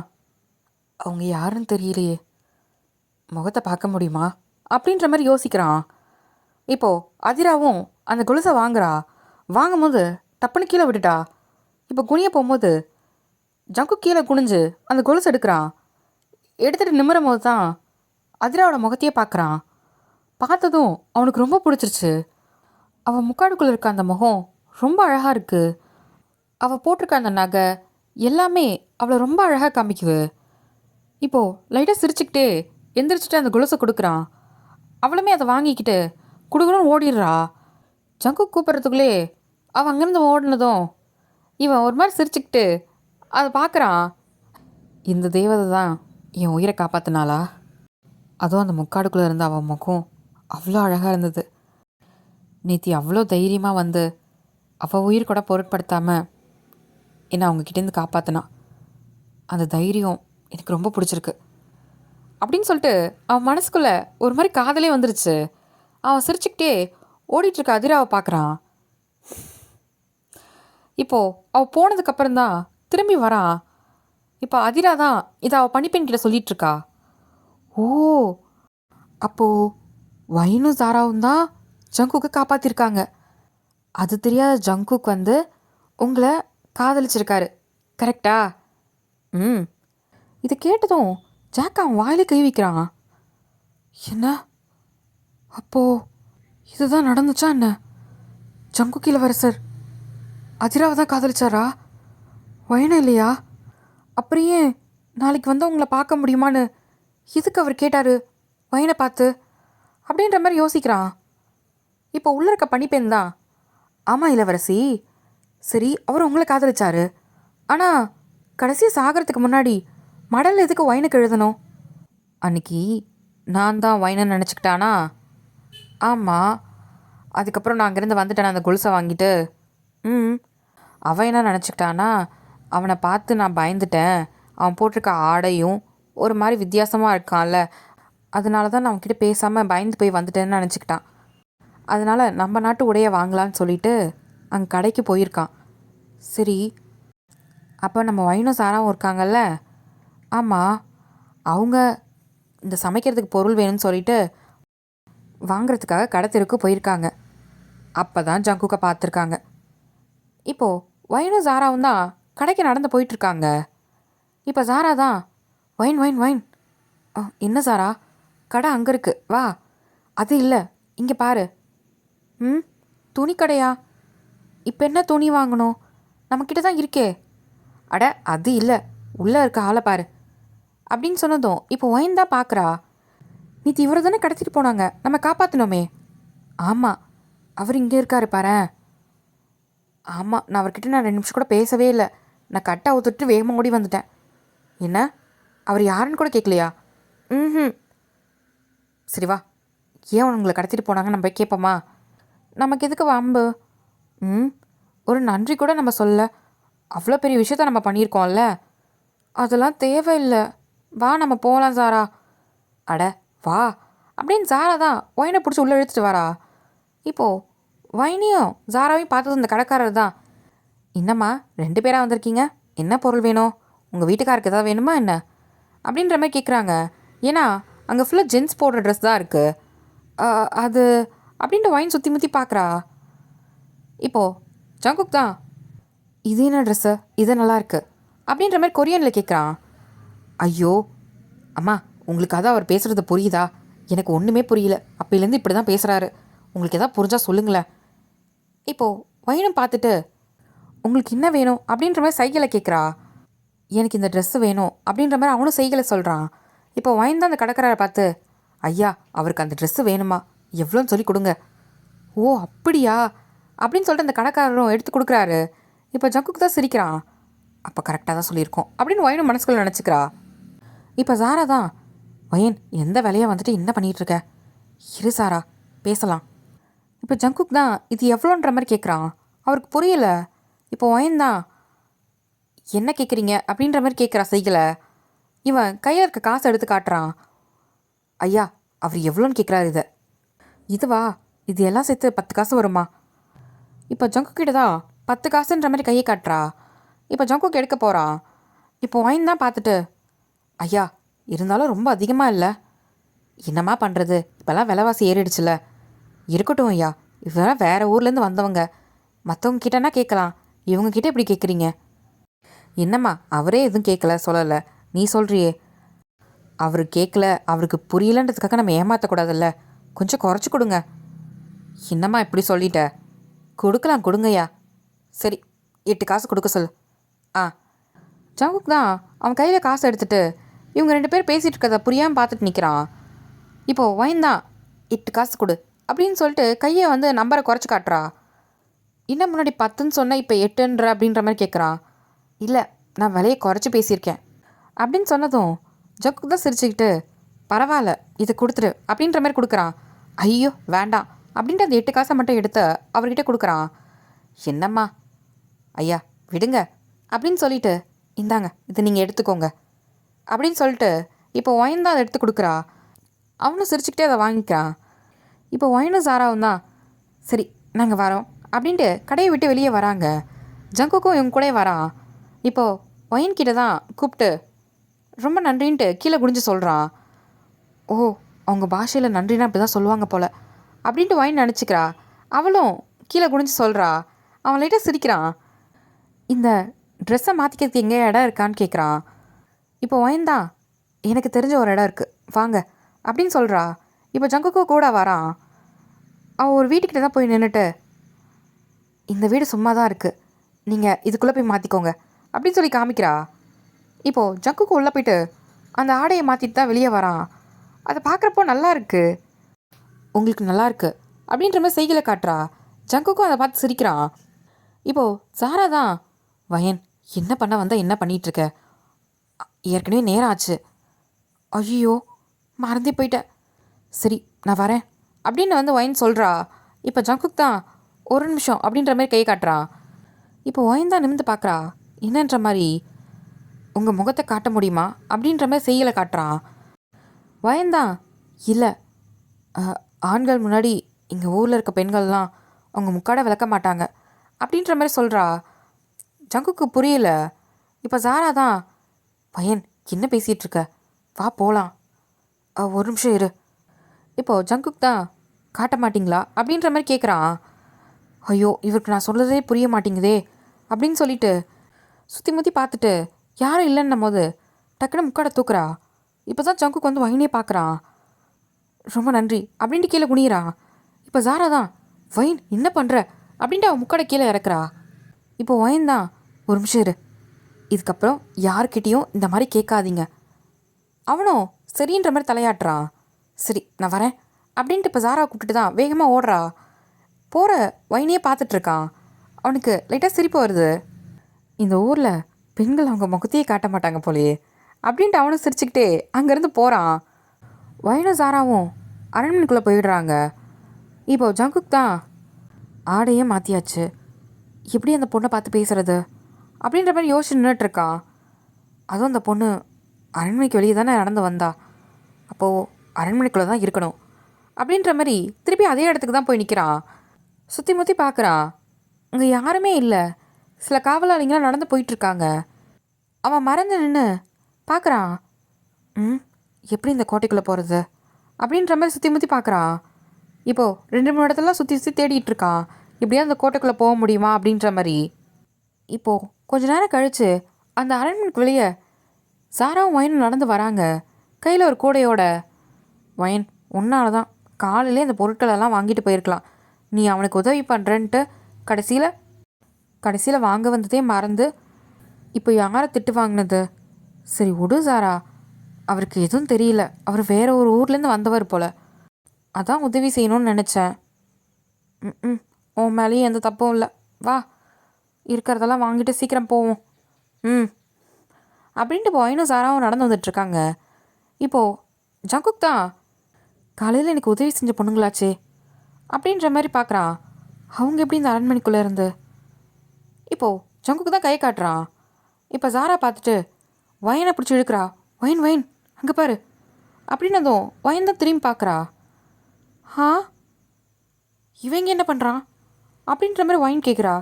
அவங்க யாருன்னு தெரியலையே, முகத்தை பார்க்க முடியுமா அப்படின்ற மாதிரி யோசிக்கிறான். இப்போது அதிராவும் அந்த கொலுசை வாங்குறா. வாங்கும்போது டப்புன்னு கீழே விட்டுட்டா. இப்போ குனிய போகும்போது ஜங்கு கீழே குனிஞ்சு அந்த கொலுசு எடுக்கிறான். எடுத்துகிட்டு நிமிரும் போது தான் அதிராவோட முகத்தையே பார்க்குறான். பார்த்ததும் அவனுக்கு ரொம்ப பிடிச்சிருச்சு. அவள் முக்காடுக்குள்ளே இருக்க அந்த முகம் ரொம்ப அழகாக இருக்குது. அவள் போட்டிருக்க அந்த நகை எல்லாமே அவளை ரொம்ப அழகாக காமிக்குது. இப்போது லைட்டாக சிரிச்சுக்கிட்டே எந்திரிச்சிட்டு அந்த கொலுசை கொடுக்குறான். அவளுமே அதை வாங்கிக்கிட்டு குடுக்கணும்னு ஓடிடுறா. ஜங்கு கூப்பிட்றதுக்குள்ளே அவன் அங்கேருந்து ஓடினதும் இவன் ஒரு மாதிரி சிரிச்சுக்கிட்டு அதை பார்க்குறான். இந்த தேவதை தான் என் உயிரை காப்பாற்றினாளா? அதுவும் அந்த முக்காடுக்குள்ளே இருந்த அவன் முகம் அவ்வளோ அழகாக இருந்தது. நேத்தி அவ்வளோ தைரியமாக வந்து அவள் உயிர் கூட பொருட்படுத்தாமல் என்னை அவங்கக்கிட்டேருந்து காப்பாற்றினான். அந்த தைரியம் எனக்கு ரொம்ப பிடிச்சிருக்கு அப்படின்னு சொல்லிட்டு அவன் மனசுக்குள்ளே ஒரு மாதிரி காதலே வந்துருச்சு. அவன் சிரிச்சுக்கிட்டே ஓடிட்டுருக்க அதிராவை பார்க்குறான். இப்போது அவள் போனதுக்கப்புறம்தான் திரும்பி வரான். இப்போ அதிரா தான் இதை அவள் பணிப்பெண்கிட்ட சொல்லிகிட்ருக்கா. ஓ, அப்போது வைனும் சாராவும் தான் ஜங்குக்கு காப்பாற்றிருக்காங்க. அது தெரியாத ஜங்குக் வந்து உங்களை காதலிச்சிருக்காரு, கரெக்டா? இதை கேட்டதும் ஜாக் அவன் வாயில கை வைக்கிறான். என்ன? அப்போது இதுதான் நடந்துச்சா என்ன? ஜங்குக் இளவரசர் அதிராவை தான் காதலிச்சாரா, வயனா இல்லையா? அப்படியே நாளைக்கு வந்து உங்களை பார்க்க முடியுமான்னு எதுக்கு அவர் கேட்டார் வயனை பார்த்து அப்படின்ற மாதிரி யோசிக்கிறான். இப்போ உள்ள இருக்க பணிப்பெண் தான், ஆமாம் இளவரசி, சரி அவர் உங்களை காதலிச்சாரு, ஆனால் கடைசியாக சாகிறதுக்கு முன்னாடி மடல் எதுக்கு வயனுக்கு எழுதணும்? அன்னைக்கு நான் தான் வயனை நினச்சிக்கிட்டானா? ஆமாம். அதுக்கப்புறம் நான் அங்கேருந்து வந்துட்டேன் அந்த கொலுசை வாங்கிட்டு. அவன் என்ன நினச்சிக்கிட்டானா, அவனை பார்த்து நான் பயந்துட்டேன், அவன் போட்டிருக்க ஆடையும் ஒரு மாதிரி வித்தியாசமாக இருக்கான்ல, அதனால தான் நான் அவன்கிட்ட பேசாமல் பயந்து போய் வந்துட்டேன்னு நினச்சிக்கிட்டான். அதனால் நம்ம நாட்டு உடைய வாங்கலான்னு சொல்லிட்டு அங்கே கடைக்கு போயிருக்கான். சரி, அப்போ நம்ம வைனும் சாராவும் இருக்காங்கல்ல, ஆமாம், அவங்க இந்த சமைக்கிறதுக்கு பொருள் வேணும்னு சொல்லிட்டு வாங்கிறதுக்காக கடை தெருக்கு போயிருக்காங்க. அப்போ தான் ஜங்குக்கை பார்த்துருக்காங்க. இப்போது வைனும் சாராவும் தான் கடைக்கு நடந்து போயிட்டுருக்காங்க. இப்போ சாரா தான் வைன் வைன் வைன். என்ன சாரா, கடை அங்கே இருக்குது வா. அது இல்லை, இங்கே பாரு. துணி கடையா? இப்போ என்ன துணி வாங்கணும்? நம்மக்கிட்ட தான் இருக்கே. அட அது இல்லை, உள்ளே இருக்க ஆளை பாரு அப்படின்னு சொன்னதும் இப்போ ஒயின் தான் பார்க்குறா. நீ இவரை தானே கடத்திட்டு போனாங்க, நம்ம காப்பாற்றணுமே. ஆமாம், அவர் இங்கே இருக்காரு பாரு. ஆமாம், நான் அவர்கிட்ட 2 நிமிஷம் கூட பேசவே இல்லை. நான் கட்டை அவுத்துட்டு வேகமாக ஓடி வந்துட்டேன். என்ன, அவர் யாருன்னு கூட கேட்கலையா? சரி வா, ஏன் உங்களை கடத்திட்டு போனாங்க நம்ம போய் கேட்போமா? நமக்கு எதுக்கு வம்பு? ஒரு நன்றி கூட நம்ம சொல்ல, அவ்வளோ பெரிய விஷயத்த நம்ம பண்ணியிருக்கோம்ல, அதெல்லாம் தேவையில்லை. வா நம்ம போகலாம் சாரா. அட வா அப்படின்னு சாரா தான் ஒயினை பிடிச்சி உள்ளே இழுத்துட்டு வாரா. இப்போது வைனியும் சாராவையும் பார்த்தது இந்த கடைக்காரர் தான். என்னம்மா 2 பேராக வந்திருக்கீங்க, என்ன பொருள் வேணும்? உங்கள் வீட்டுக்காருக்கு எதாவது வேணுமா என்ன அப்படின்ற மாதிரி கேட்குறாங்க. ஏன்னா அங்கே ஃபுல்லாக ஜென்ஸ் போடுற ட்ரெஸ் தான் இருக்குது. அது அப்படின்ட்டு வைன் சுற்றி முற்றி பார்க்குறா. இப்போது ஜங்குக் தான் இது என்ன ட்ரெஸ்ஸு, இது நல்லா இருக்குது அப்படின்ற மாதிரி கொரியனில் கேட்குறான். ஐயோ அம்மா, உங்களுக்கு அதான் அவர் பேசுகிறது புரியுதா? எனக்கு ஒன்றுமே புரியல. அப்பையிலேருந்து இப்படி தான் பேசுகிறாரு. உங்களுக்கு எதாவது புரிஞ்சா சொல்லுங்களேன். இப்போது வைனும் பார்த்துட்டு உங்களுக்கு என்ன வேணும் அப்படின்ற மாதிரி சைக்கிளை கேட்குறா. எனக்கு இந்த ட்ரெஸ்ஸு வேணும் அப்படின்ற மாதிரி அவனும் செய்கலை சொல்கிறான். இப்போ வைன் தான் அந்த கடைக்காரரை பார்த்து, ஐயா அவருக்கு அந்த ட்ரெஸ்ஸு வேணுமா, எவ்வளோன்னு சொல்லி கொடுங்க. ஓ அப்படியா அப்படின்னு சொல்லிட்டு அந்த கடைக்காரரும் எடுத்து கொடுக்குறாரு. இப்போ ஜங்குக்கு தான் சிரிக்கிறான். அப்போ கரெக்டாக தான் சொல்லியிருக்கோம் அப்படின்னு வைனும் மனசுக்குள்ளே நினச்சிக்கிறா. இப்போ சாரா தான், வயன் எந்த வேலையை வந்துட்டு என்ன பண்ணிகிட்ருக்க, இரு சாரா பேசலாம். இப்போ ஜங்குக் தான் இது எவ்வளோன்ற மாதிரி கேட்குறான். அவருக்கு புரியல. இப்போ வயன் தான், என்ன கேட்குறீங்க அப்படின்ற மாதிரி கேட்குறா செய்கலை. இவன் கையில் இருக்க காசை எடுத்து காட்டுறான். ஐயா அவர் எவ்வளோன்னு கேட்குறாரு. இதுவா, இது எல்லாம் சேர்த்து 10 காசு வருமா? இப்போ ஜங்குக் கிட்ட தான் 10 காசுன்ற மாதிரி கையை காட்டுறா. இப்போ ஜங்குக் எடுக்க போகிறான். இப்போ வைன் தான் பார்த்துட்டு, ஐயா இருந்தாலும் ரொம்ப அதிகமாக இல்லை, என்னம்மா பண்ணுறது, இப்போல்லாம் விலைவாசி ஏறிடுச்சுல. இருக்கட்டும் ஐயா, இவெல்லாம் வேறு ஊர்லேருந்து வந்தவங்க, மற்றவங்க கிட்டனா கேட்கலாம், இவங்கக்கிட்ட இப்படி கேட்குறீங்க. என்னம்மா அவரே எதுவும் கேட்கல சொல்லலை, நீ சொல்கிறியே. அவர் கேட்கல, அவருக்கு புரியலன்றதுக்காக நம்ம ஏமாற்றக்கூடாதுல்ல, கொஞ்சம் குறைச்சி கொடுங்க. என்னம்மா இப்படி சொல்லிட்ட? கொடுக்கலாம் கொடுங்கய்யா. சரி 8 காசு கொடுக்க சொல். ஆ. ஜங்குக் தான் அவன் கையில் காசு எடுத்துகிட்டு இவங்க 2 பேர் பேசிகிட்டு இருக்கிறத புரியாமல் பார்த்துட்டு நிற்கிறான். இப்போது வைன் தான் 8 காசு கொடு அப்படின்னு சொல்லிட்டு கையை வந்து நம்பரை குறைச்சி காட்டுறா. இன்னும் முன்னாடி 10ன்னு சொன்னால் இப்போ 8ன்ற அப்படின்ற மாதிரி கேட்குறான். இல்லை நான் விலையை குறைச்சி பேசியிருக்கேன் அப்படின்னு சொன்னதும் ஜங்குக் தான் சிரிச்சுக்கிட்டு, பரவாயில்ல இதை கொடுத்துரு அப்படின்ற மாதிரி கொடுக்குறான். ஐயோ வேண்டாம் அப்படின்ட்டு அந்த 8 காசை மட்டும் எடுத்து அவர்கிட்ட கொடுக்குறான். என்னம்மா ஐயா விடுங்க அப்படின்னு சொல்லிட்டு, இந்தாங்க இது நீங்கள் எடுத்துக்கோங்க அப்படின்னு சொல்லிட்டு இப்போ ஒயின் தான் அதை எடுத்து கொடுக்குறா. அவனும் சிரிச்சுக்கிட்டே அதை வாங்கிக்கிறான். இப்போ ஒயினும் சாராவும் தான், சரி நாங்கள் வரோம் அப்படின்ட்டு கடையை விட்டு வெளியே வராங்க. ஜங்குக்கும் இவங்க கூட வரான். இப்போது ஒயின் கிட்ட தான் கூப்பிட்டு ரொம்ப நன்றின்ட்டு கீழே குடிஞ்சு சொல்கிறான். ஓ அவங்க பாஷையில் நன்றினா அப்படி தான் சொல்லுவாங்க போல் அப்படின்ட்டு ஒயின் நினச்சிக்கிறா. அவளும் கீழே குடிஞ்சு சொல்கிறா. அவன் லைட்டாக சிரிக்கிறான். இந்த ட்ரெஸ்ஸை மாற்றிக்கிறதுக்கு எங்கே இடம் இருக்கான்னு கேட்குறான். இப்போ ஒயின் தான், எனக்கு தெரிஞ்ச ஒரு இடம் இருக்குது வாங்க அப்படின்னு சொல்கிறா. இப்போ ஜங்குக்கு கூட வரான். அவள் ஒரு வீட்டுக்கிட்ட தான் போய் நின்றுட்டு, இந்த வீடு சும்மா தான் இருக்குது, நீங்கள் இதுக்குள்ளே போய் மாற்றிக்கோங்க அப்படின்னு சொல்லி காமிக்கிறா. இப்போது ஜங்குக்கு உள்ளே போயிட்டு அந்த ஆடையை மாற்றிட்டு தான் வெளியே வரான். அதை பார்க்குறப்போ நல்லா இருக்குது, உங்களுக்கு நல்லா இருக்குது அப்படின்ற மாதிரி செய்களை காட்டுறா. ஜங்குக்கும் அதை பார்த்து சிரிக்கிறான். இப்போது சாரா தான், வயன் என்ன பண்ண வந்தால் என்ன பண்ணிகிட்ருக்க, ஏற்கனவே நேரம் ஆச்சு. ஐயோ மறந்தே போயிட்டேன், சரி நான் வரேன் அப்படின்னு வந்து ஒயின் சொல்கிறா. இப்போ ஜங்குக் தான், ஒரு நிமிஷம் அப்படின்ற மாதிரி கை காட்டுறான். இப்போ ஒயின் தான் நிமிந்து பார்க்குறா. என்னன்ற மாதிரி, உங்கள் முகத்தை காட்ட முடியுமா அப்படின்ற மாதிரி செய்யலை காட்டுறான். ஒயின் தான், இல்லை ஆண்கள் முன்னாடி இங்கே ஊரில் இருக்க பெண்கள்லாம் அவங்க முக்காடை விளக்க மாட்டாங்க அப்படின்ற மாதிரி சொல்கிறா. ஜங்குக்கு புரியல. இப்போ சாரா தான், பையன் என்ன பேசிகிட்ருக்க, வா போகலாம், ஒரு நிமிஷம் இரு. இப்போது ஜங்குக் தான், காட்ட மாட்டிங்களா அப்படின்ற மாதிரி கேட்குறான். ஐயோ இவருக்கு நான் சொல்கிறதே புரிய மாட்டேங்குதே அப்படின்னு சொல்லிட்டு சுற்றி முற்றி பார்த்துட்டு யாரும் இல்லைன்னும் போது டக்குன்னு முக்காடை தூக்குறா. இப்போ தான் ஜங்குக் வந்து வைனே பார்க்குறான். ரொம்ப நன்றி அப்படின்ட்டு கீழே குனிகிறான். இப்போ சாரா தான், வைன் என்ன பண்ணுற அப்படின்ட்டு அவன் முக்காடை கீழே இறக்குறா. இப்போ வைன் தான், ஒரு நிமிஷம் இரு, இதுக்கப்புறம் யார்கிட்டையும் இந்த மாதிரி கேட்காதீங்க. அவனும் சரின்ற மாதிரி தலையாட்டுறான். சரி நான் வரேன் அப்படின்ட்டு இப்போ சாராவை கூப்பிட்டுட்டு தான் வேகமாக ஓடுறா. போகிற வைனையே பார்த்துட்ருக்கான். அவனுக்கு லைட்டாக சிரிப்பு வருது. இந்த ஊரில் பெண்கள் அவங்க முகத்தையே காட்ட மாட்டாங்க போலையே அப்படின்ட்டு அவனும் சிரிச்சுக்கிட்டே அங்கேருந்து போகிறான். வைனும் சாராவும் அரண்மனைக்குள்ளே போயிடுறாங்க. இப்போ ஜங்குக் தான், ஆடையே மாற்றியாச்சு, எப்படி அந்த பொண்ணை பார்த்து பேசுகிறது அப்படின்ற மாதிரி யோசிச்சு நின்றுட்டுருக்கான். அதுவும் அந்த பொண்ணு அரண்மனைக்கு வெளியே தானே நடந்து வந்தா, அப்போது அரண்மனைக்குள்ளே தான் இருக்கணும் அப்படின்ற மாதிரி திருப்பி அதே இடத்துக்கு தான் போய் நிற்கிறான். சுற்றி முற்றி பார்க்குறான். அங்கே யாருமே இல்லை. சில காவலாளிங்களாம் நடந்து போயிட்டுருக்காங்க. அவன் மறைஞ்சு நின்று பார்க்குறான். எப்படி இந்த கோட்டைக்குள்ளே போகிறது அப்படின்ற மாதிரி சுற்றி முற்றி பார்க்குறான். இப்போது 2-3 இடத்துலலாம் சுற்றி சுற்றி தேடிட்டு இருக்கான், எப்படியா அந்த கோட்டைக்குள்ளே போக முடியுமா அப்படின்ற மாதிரி. இப்போது கொஞ்ச நேரம் கழித்து அந்த அரண்மனைக்கு வெளியே சாராவும் வயனும் நடந்து வராங்க, கையில் ஒரு கூடையோட. வயன், உன்னால தான் காலையிலே இந்த பொருட்களெல்லாம் வாங்கிட்டு போயிருக்கலாம். நீ அவனுக்கு உதவி பண்ணுறன்ட்டு கடைசியில் வாங்க வந்ததே மறந்து இப்போ யாரை திட்டு வாங்கினது? சரி விடு சாரா, அவருக்கு எதுவும் தெரியல, அவர் வேற ஒரு ஊர்லேருந்து வந்தவர் போல, அதான் உதவி செய்யணும்னு நினச்சேன். ம் உன் மேலேயும் எந்த தப்பும் இல்லை, வா இருக்கிறதெல்லாம் வாங்கிட்டு சீக்கிரம் போவோம். ம் அப்படின்ட்டு பாயினும் சாராவும் நடந்து வந்துட்டுருக்காங்க. இப்போது ஜங்குக் தான் காலையில் எனக்கு உதவி செஞ்ச பொண்ணுங்களாச்சே அப்படின்ற மாதிரி பார்க்குறான். அவங்க எப்படி இந்த அரண்மனைக்குள்ளே இருந்து? இப்போது ஜங்குக்கு தான் கை காட்டுறான். இப்போ சாரா பார்த்துட்டு வயனை பிடிச்சி இழுக்கிறா. வயன் வயன் அங்கே பாரு அப்படின்னதும் வயன் தான் திரும்பி பார்க்குறா. ஆ, இவங்க என்ன பண்ணுறான் அப்படின்ற மாதிரி வயன் கேட்குறா.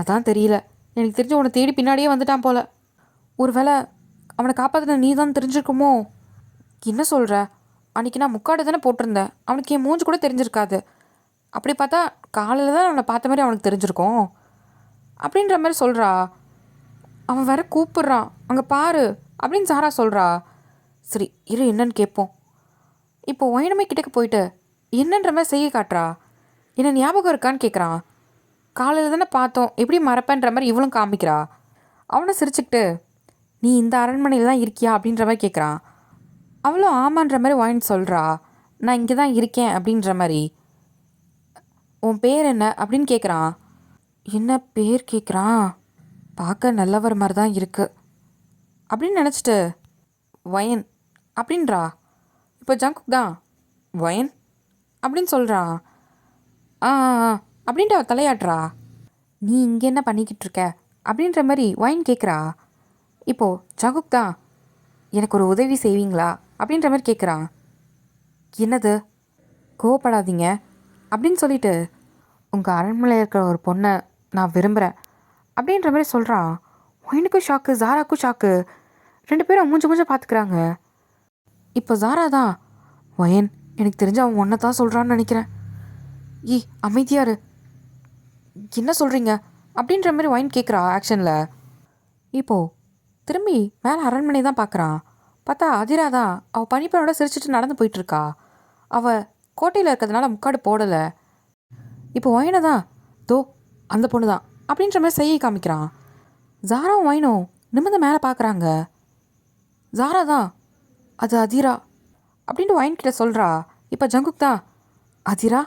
அதான் தெரியல, எனக்கு தெரிஞ்சு உன்னை தேடி பின்னாடியே வந்துட்டான் போல. ஒரு வேளை அவனை காப்பாற்றின நீ தான் தெரிஞ்சிருக்குமோ? என்ன சொல்கிற? அன்றைக்கி நான் முக்காடு தானே போட்டிருந்தேன், அவனுக்கு என் மூஞ்சி கூட தெரிஞ்சிருக்காது. அப்படி பார்த்தா காலையில் தான் அவனை பார்த்த மாதிரி அவனுக்கு தெரிஞ்சிருக்கும் அப்படின்ற மாதிரி சொல்கிறா. அவன் வேற கூப்பிட்றான், அங்கே பாரு அப்படின்னு சாரா சொல்கிறா. சரி இரு என்னன்னு கேட்போம். இப்போ ஒயனமே கிட்டக்க போயிட்டு என்னன்ற மாதிரி செய்ய காட்டுறா. என்ன ஞாபகம் இருக்கான்னு கேட்குறான். காலையில் தானே பார்த்தோம், எப்படி மறப்பேன்ற மாதிரி இவளும் காமிக்கிறா. அவனை சிரிச்சுக்கிட்டு நீ இந்த அரண்மனையில் தான் இருக்கியா அப்படின்ற மாதிரி கேட்குறான். அவளும் ஆமான்ற மாதிரி வாயின் சொல்கிறா. நான் இங்கே தான் இருக்கேன் அப்படின்ற மாதிரி. உன் பேர் என்ன அப்படின்னு கேட்குறான். என்ன பேர் கேட்குறான்? பார்க்க நல்லவர் மாதிரி தான் இருக்கு அப்படின்னு நினச்சிட்டு வயன் அப்படின்றா. இப்போ ஜங்குக் தான் வயன் அப்படின்னு சொல்கிறான். ஆ அப்படின்ட்டு அவள் தலையாட்டுறா. நீ இங்கே என்ன பண்ணிக்கிட்டு இருக்க அப்படின்ற மாதிரி வயன் கேட்குறா. இப்போது ஜங்குக் தான் எனக்கு ஒரு உதவி செய்வீங்களா அப்படின்ற மாதிரி கேட்குறான். என்னது? கோவப்படாதீங்க அப்படின்னு சொல்லிட்டு உங்கள் அரண்மனையில் இருக்கிற ஒரு பொண்ணை நான் விரும்புகிறேன் அப்படின்ற மாதிரி சொல்கிறான். ஒயனுக்கும் ஷாக்கு, ஜாராக்கும் ஷாக்கு. ரெண்டு பேரும் மூஞ்ச பார்த்துக்கிறாங்க. இப்போ ஜாரா தான் ஒயன், எனக்கு தெரிஞ்ச அவன் ஒன்றை தான் சொல்கிறான்னு நினைக்கிறேன். அமைதியாரு, என்ன சொல்கிறீங்க அப்படின்ற மாதிரி ஒயன் கேட்குறா ஆக்ஷனில். இப்போது திரும்பி மேலே அரண்மனை தான் பார்க்குறான். பார்த்தா அதிரா தான் அவள் பனிப்பனோட சிரிச்சிட்டு நடந்து போயிட்டுருக்கா. அவள் கோட்டையில் இருக்கிறதுனால முக்காடு போடலை. இப்போ ஒயனை தான் தோ அந்த பொண்ணு தான் அப்படின்ற மாதிரி செய்ய காமிக்கிறான். ஜாராவும் ஒயனும் நிமிர்ந்து மேலே பார்க்குறாங்க. ஜாரா தான் அது அதிரா அப்படின்ட்டு ஒயன்கிட்ட சொல்கிறா. இப்போ ஜங்குக் தான் அதிரா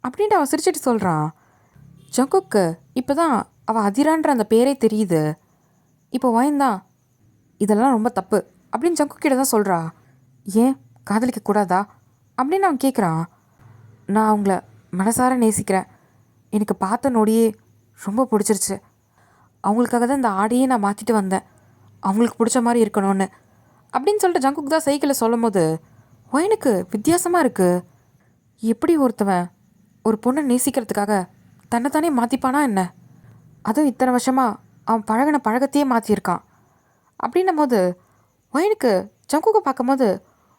அப்படின்ட்டு அவன் சிரிச்சிட்டு சொல்கிறான். ஜங்குக்கு இப்போ தான் அவள் அதிரான்ற அந்த பேரே தெரியுது. இப்போ ஒயன் தான் இதெல்லாம் ரொம்ப தப்பு அப்படின்னு ஜங்குக்கிட்ட தான் சொல்கிறா. ஏன் காதலிக்க கூடாதா அப்படின்னு அவன் கேட்குறான். நான் அவங்கள மனசார நேசிக்கிறேன், எனக்கு பார்த்த நொடியே ரொம்ப பிடிச்சிருச்சு. அவங்களுக்காக தான் இந்த ஆடையே நான் மாற்றிட்டு வந்தேன், அவங்களுக்கு பிடிச்ச மாதிரி இருக்கணும்னு அப்படின்னு சொல்லிட்டு ஜங்குக் தான் சைக்கிளில் சொல்லும் போது ஒயனுக்கு வித்தியாசமாக இருக்குது. எப்படி ஒருத்தவன் ஒரு பொண்ணை நேசிக்கிறதுக்காக தன்னைத்தானே மாற்றிப்பானா என்ன? அதுவும் இத்தனை வருஷமாக அவன் பழகின பழகத்தையே மாற்றியிருக்கான் அப்படின்னும் போது ஒயனுக்கு ஜங்குக்கை பார்க்கும்போது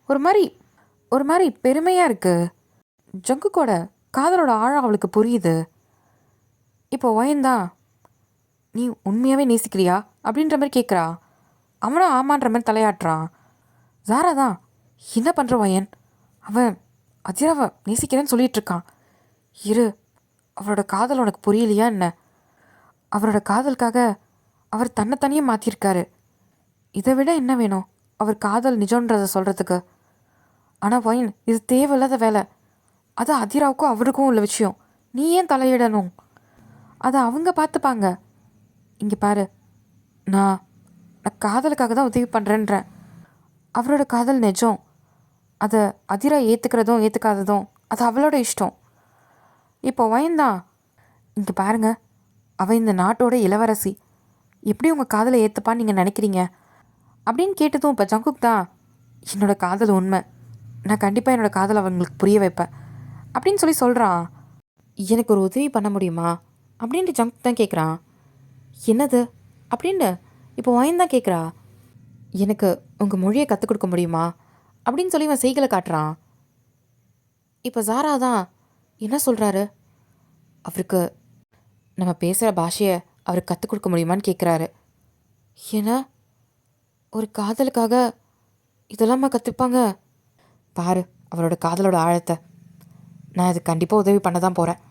ஒரு மாதிரி பெருமையாக இருக்குது. ஜங்குக்கோட காதலோட ஆழம் அவளுக்கு புரியுது. இப்போ ஒயன் தான் நீ உண்மையாகவே நேசிக்கிறியா அப்படின்ற மாதிரி கேட்குறா. அவனும் ஆமான்ற மாதிரி தலையாட்டுறான். ஜாரா தான் என்ன பண்ணுற ஒயன், அவன் அதிராவை நேசிக்கிறேன்னு சொல்லிகிட்டு இருக்கான். இரு, அவரோட காதல் உனக்கு புரியலையா என்ன? அவரோட காதலுக்காக அவர் தன்னைத்தனியே மாற்றிருக்காரு. இதை விட என்ன வேணும் அவர் காதல் நிஜன்றதை சொல்கிறதுக்கு? ஆனால் ஒயன், இது தேவையில்லாத வேலை. அது அதிராவுக்கும் அவருக்கும் உள்ள விஷயம், நீ ஏன் தலையிடணும்? அதை அவங்க பார்த்துப்பாங்க. இங்கே பாரு, நான் காதலுக்காக தான் உதவி பண்ணுறேன்றேன். அவரோட காதல் நிஜம். அதை அதிரா ஏற்றுக்கிறதும் ஏற்றுக்காததும் அது அவளோட இஷ்டம். இப்போ வயன்தான் இங்கே பாருங்க, அவள் இந்த நாட்டோட இளவரசி, எப்படி உங்கள் காதலை ஏற்றுப்பான்னு நீங்கள் நினைக்கிறீங்க அப்படின்னு கேட்டதும் இப்போ ஜங்குக் தான் என்னோடய காதல் உண்மை, நான் கண்டிப்பாக என்னோடய காதலை அவங்களுக்கு புரிய வைப்பேன் அப்படின்னு சொல்கிறான். எனக்கு ஒரு உதவி பண்ண முடியுமா அப்படின்ட்டு ஜங்குக் தான் கேட்குறான். என்னது அப்படின்னு இப்போ வயன் தான் கேட்குறா. எனக்கு உங்கள் மொழியை கற்றுக் கொடுக்க முடியுமா அப்படின்னு சொல்லி இவன் செய்களை காட்டுறான். இப்போ ஜாரா தான் என்ன சொல்கிறாரு, அவருக்கு நம்ம பேசுகிற பாஷையை அவருக்கு கற்றுக் கொடுக்க முடியுமான்னு கேட்குறாரு. ஏன்னா ஒரு காதலுக்காக இதெல்லாமா கற்றுப்பாங்க? பாரு அவளோட காதலோட ஆழத்தை. நான் அது கண்டிப்பாக உதவி பண்ண தான் போகிறேன்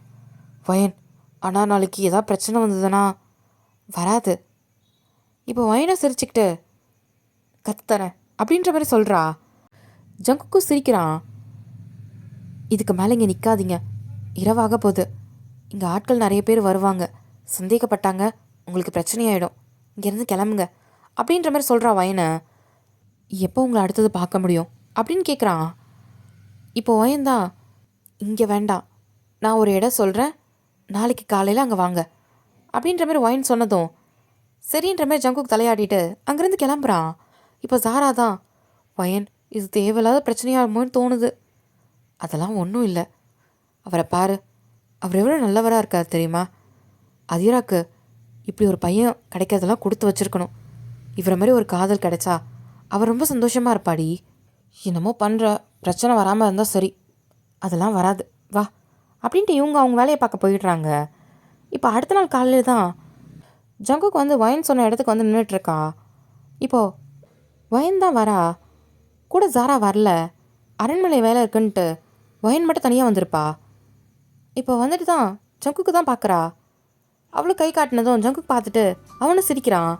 வயன். ஆனால் நாளைக்கு ஏதாவது பிரச்சனை வந்ததுன்னா வராது. இப்போ வயனை சிரிச்சுக்கிட்டு கத்துத்தரேன் அப்படின்ற மாதிரி சொல்கிறா. ஜங்குக்கும் சிரிக்கிறான். இதுக்கு மேலே இங்கே நிற்காதீங்க, இரவாக போகுது. இங்கே ஆட்கள் நிறைய பேர் வருவாங்க, சந்தேகப்பட்டாங்க உங்களுக்கு பிரச்சனையாயிடும், இங்கேருந்து கிளம்புங்க அப்படின்ற மாதிரி சொல்கிறா வயனை. எப்போ உங்களை அடுத்தது பார்க்க முடியும் அப்படின்னு கேட்குறான். இப்போ வயன்தான், இங்கே வேண்டாம், நான் ஒரு இடம் சொல்கிறேன், நாளைக்கு காலையில் அங்கே வாங்க அப்படின்ற மாதிரி வயன் சொன்னதும் சரின்ற மாதிரி ஜங்குக்கு தலையாடிட்டு அங்கேருந்து கிளம்புறான். இப்போ சாரா தான், வயன் இது தேவையில்லாத பிரச்சனையாகுமோன்னு தோணுது. அதெல்லாம் ஒன்றும் இல்லை, அவரை பாரு, அவர் எவ்வளோ நல்லவராக இருக்கார் தெரியுமா. அதிராக்கு இப்படி ஒரு பையன் கிடைக்கிறதெல்லாம் கொடுத்து வச்சுருக்கணும். இவரை மாதிரி ஒரு காதல் கிடைச்சா அவர் ரொம்ப சந்தோஷமாக இருப்பாடி. என்னமோ பண்ணுற, பிரச்சனை வராமல் இருந்தால் சரி. அதெல்லாம் வராது, வா அப்படின்ட்டு இவங்க அவங்க வேலையை பார்க்க போயிடுறாங்க. இப்போ அடுத்த நாள் காலையில் தான் ஜங்குக்கு வந்து வயன் சொன்ன இடத்துக்கு வந்து நின்றுட்டுருக்கா. இப்போது வயன் தான் வரா, கூட ஜாரா வரல. அரண்மனை வேலை இருக்குன்ட்டு வயன் மட்டும் தனியாக வந்திருப்பா. இப்போ வந்துட்டு தான் ஜங்குக்கு தான் பார்க்குறா. அவளும் கை காட்டினதும் ஜங்குக்கு பார்த்துட்டு அவனும் சிரிக்கிறான்.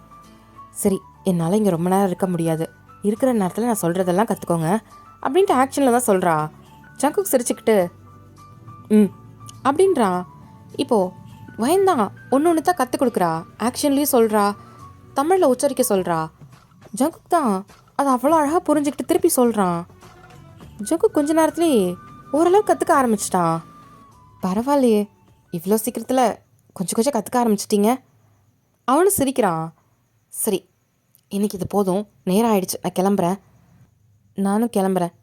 சரி, என்னால் இங்கே ரொம்ப நேரம் இருக்க முடியாது, இருக்கிற நேரத்தில் நான் சொல்கிறதெல்லாம் கற்றுக்கோங்க அப்படின்ட்டு ஆக்ஷனில் தான் சொல்கிறா. ஜங்குக்கு சிரிச்சுக்கிட்டு அப்படின்றா. இப்போது வயன்தான் ஒன்று ஒன்று தான் கற்றுக் கொடுக்குறா, ஆக்ஷன்லேயும் சொல்கிறா, தமிழில் உச்சரிக்க சொல்கிறா. ஜங்குக்கு தான் அது அவ்வளோ அழகாக புரிஞ்சுக்கிட்டு திருப்பி சொல்கிறான். ஜங்குக்கு கொஞ்ச நேரத்துலேயே ஓரளவு கற்றுக்க ஆரம்பிச்சிட்டான். பரவாயில்லையே, இவ்வளோ சீக்கிரத்தில் கொஞ்சம் கொஞ்சம் கற்றுக்க ஆரம்பிச்சிட்டிங்க. அவனும் சிரிக்கிறான். சரி, இன்றைக்கி இது போதும், நேரம் ஆயிடுச்சு, நான் கிளம்புறேன். நானும் கிளம்புறேன்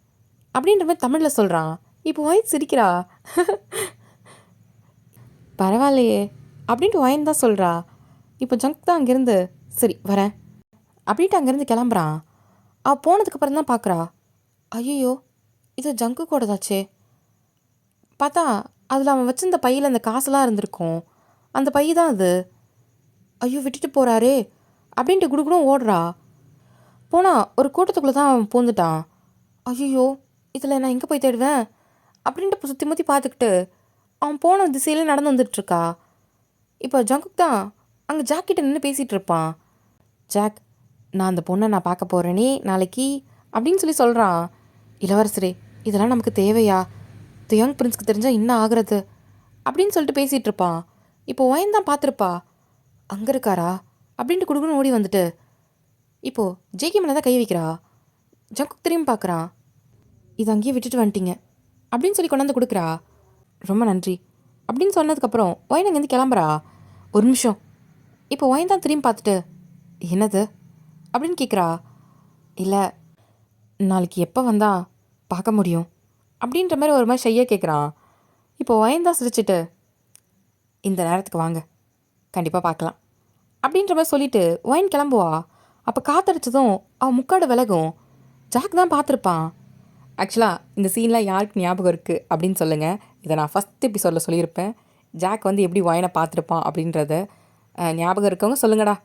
அப்படின்ற மாதிரி தமிழில் சொல்கிறான். இப்போ வயன் சிரிக்கிறா. பரவாயில்லையே அப்படின்ட்டு வயன் தான் சொல்கிறா. இப்போ ஜங்க் தான் அங்கேருந்து சரி வரேன் அப்படின்ட்டு அங்கேருந்து கிளம்புறான். அவள் போனதுக்கப்புறம் தான் பார்க்குறா, ஐயோ இது ஜங்கு கூடதாச்சே. பார்த்தா அதில் அவன் வச்சிருந்த பையில் அந்த காசெல்லாம் இருந்திருக்கும், அந்த பை தான் அது. ஐயோ விட்டுட்டு போகிறாரே அப்படின்ட்டு குடுக்குடும் ஓடுறா. போனால் ஒரு கூட்டத்துக்குள்ளே தான் அவன் பூந்துட்டான். ஐயோ இதில் நான் எங்கே போய் தேடுவேன் அப்படின்ட்டு சுற்றி முற்றி பார்த்துக்கிட்டு அவன் போன திசையில் நடந்து வந்துட்டுருக்கா. இப்போ ஜங்குக் தான் அங்கே ஜாக் கிட்ட நின்று பேசிகிட்டு இருப்பான். ஜாக், நான் அந்த பொண்ணை நான் பார்க்க போகிறேனே நாளைக்கு அப்படின்னு சொல்லி சொல்கிறான். இளவரசரே, இதெல்லாம் நமக்கு தேவையா, தி யங் பிரின்ஸ்க்கு தெரிஞ்சால் இன்னும் ஆகிறது அப்படின்னு சொல்லிட்டு பேசிகிட்டு இருப்பான். இப்போ வயன் தான் பார்த்துருப்பா, அங்கே இருக்காரா அப்படின்ட்டு குடுக்குன்னு ஓடி வந்துட்டு இப்போது ஜேகே மேலே தான் கை வைக்கிறா. ஜங்குக் திரும்பி பார்க்குறான். இது அங்கேயே விட்டுட்டு வந்துட்டீங்க அப்படின்னு சொல்லி கொண்டாந்து கொடுக்குறா. ரொம்ப நன்றி அப்படின்னு சொன்னதுக்கப்புறம் வயன் அங்கேருந்து கிளம்புறா. ஒரு நிமிஷம். இப்போ வயன் தான் திரும்பி பார்த்துட்டு என்னது அப்படின்னு கேட்குறா. இல்லை, நாளைக்கு எப்போ வந்தால் பார்க்க முடியும் அப்படின்ற மாதிரி ஒரு மாதிரி ஷையாக கேட்குறான். இப்போ வயன் தான் சிரிச்சிட்டு இந்த நேரத்துக்கு வாங்க, கண்டிப்பாக பார்க்கலாம் அப்படின்ற மாதிரி சொல்லிவிட்டு வயன் கிளம்புவா. அப்போ காத்தடிச்சதும் அவன் முக்காடு விலகும். ஜாக் தான் பார்த்துருப்பான். ஆக்சுவலாக இந்த சீன்லாம் யாருக்கு ஞாபகம் இருக்குது அப்படின்னு சொல்லுங்கள். இதை நான் ஃபஸ்ட் எபிசோடில் சொல்லியிருப்பேன். ஜாக் வந்து எப்படி வயனை பார்த்துருப்பான் அப்படின்றத ஞாபகம் இருக்கவங்க சொல்லுங்கடா.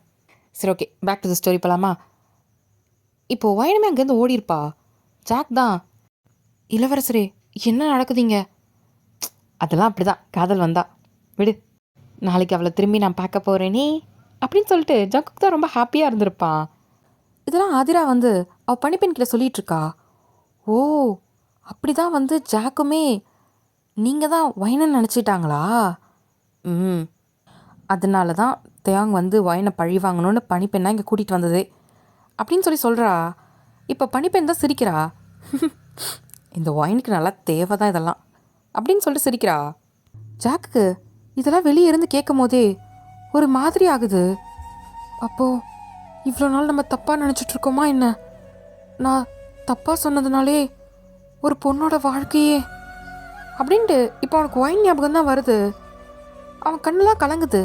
சரி, okay, back to the story போகலாமா. இப்போது வயனமே அங்கேருந்து ஓடிருப்பா. ஜாக் தான், இளவரசரே என்ன நடக்குதுங்க. அதெல்லாம் அப்படி தான், காதல் வந்தா விடு, நாளைக்கு அவளை திரும்பி நான் பார்க்க போகிறேனே அப்படின்னு சொல்லிட்டு ஜங்குக்கு தான் ரொம்ப ஹாப்பியாக இருந்திருப்பான். இதெல்லாம் ஆதிரா வந்து அவள் பணிப்பெண் கிட்ட சொல்லிகிட்டு இருக்கா. ஓ, அப்படி தான் வந்து ஜாக்குமே நீங்கள் தான் வயனை நினச்சிட்டாங்களா? அதனால தான் தேயாங் வந்து வயனை பழி வாங்கணும்னு பணிப்பெண்ணாக இங்கே கூட்டிகிட்டு வந்ததே அப்படின்னு சொல்லி சொல்கிறா. இப்போ பணிப்பெண் தான் சிரிக்கிறா. இந்த வயனுக்கு நல்லா தேவை தான் இதெல்லாம் அப்படின்னு சொல்லிட்டு சிரிக்கிறா. ஜாக்கு இதெல்லாம் வெளியே இருந்து கேட்கும் போதே ஒரு மாதிரி ஆகுது. அப்போது இவ்வளோ நாள் நம்ம தப்பாக நினச்சிட்ருக்கோமா என்ன? நான் தப்பாக சொன்னதுனாலே ஒரு பொண்ணோட வாழ்க்கையே அப்படின்ட்டு இப்போ அவனுக்கு ஒயின் ஞாபகம் தான் வருது. அவன் கண்ணெலாம் கலங்குது.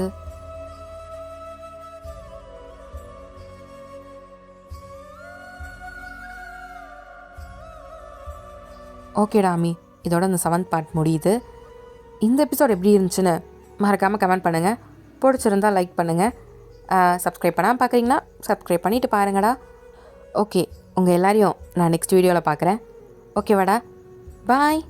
ஓகேடா அம்மி, இதோட இந்த 7th பார்ட் முடியுது. இந்த எபிசோட் எப்படி இருந்துச்சுன்னு மறக்காமல் கமெண்ட் பண்ணுங்கள். பிடிச்சிருந்தால் லைக் பண்ணுங்கள். சப்ஸ்கிரைப் பண்ணாமல் பார்க்குறீங்களா? சப்ஸ்கிரைப் பண்ணிவிட்டு பாருங்கடா. ஓகே, உங்கள் எல்லாரையும் நான் நெக்ஸ்ட் வீடியோவில் பார்க்குறேன். ஓகேவாடா? பாய்.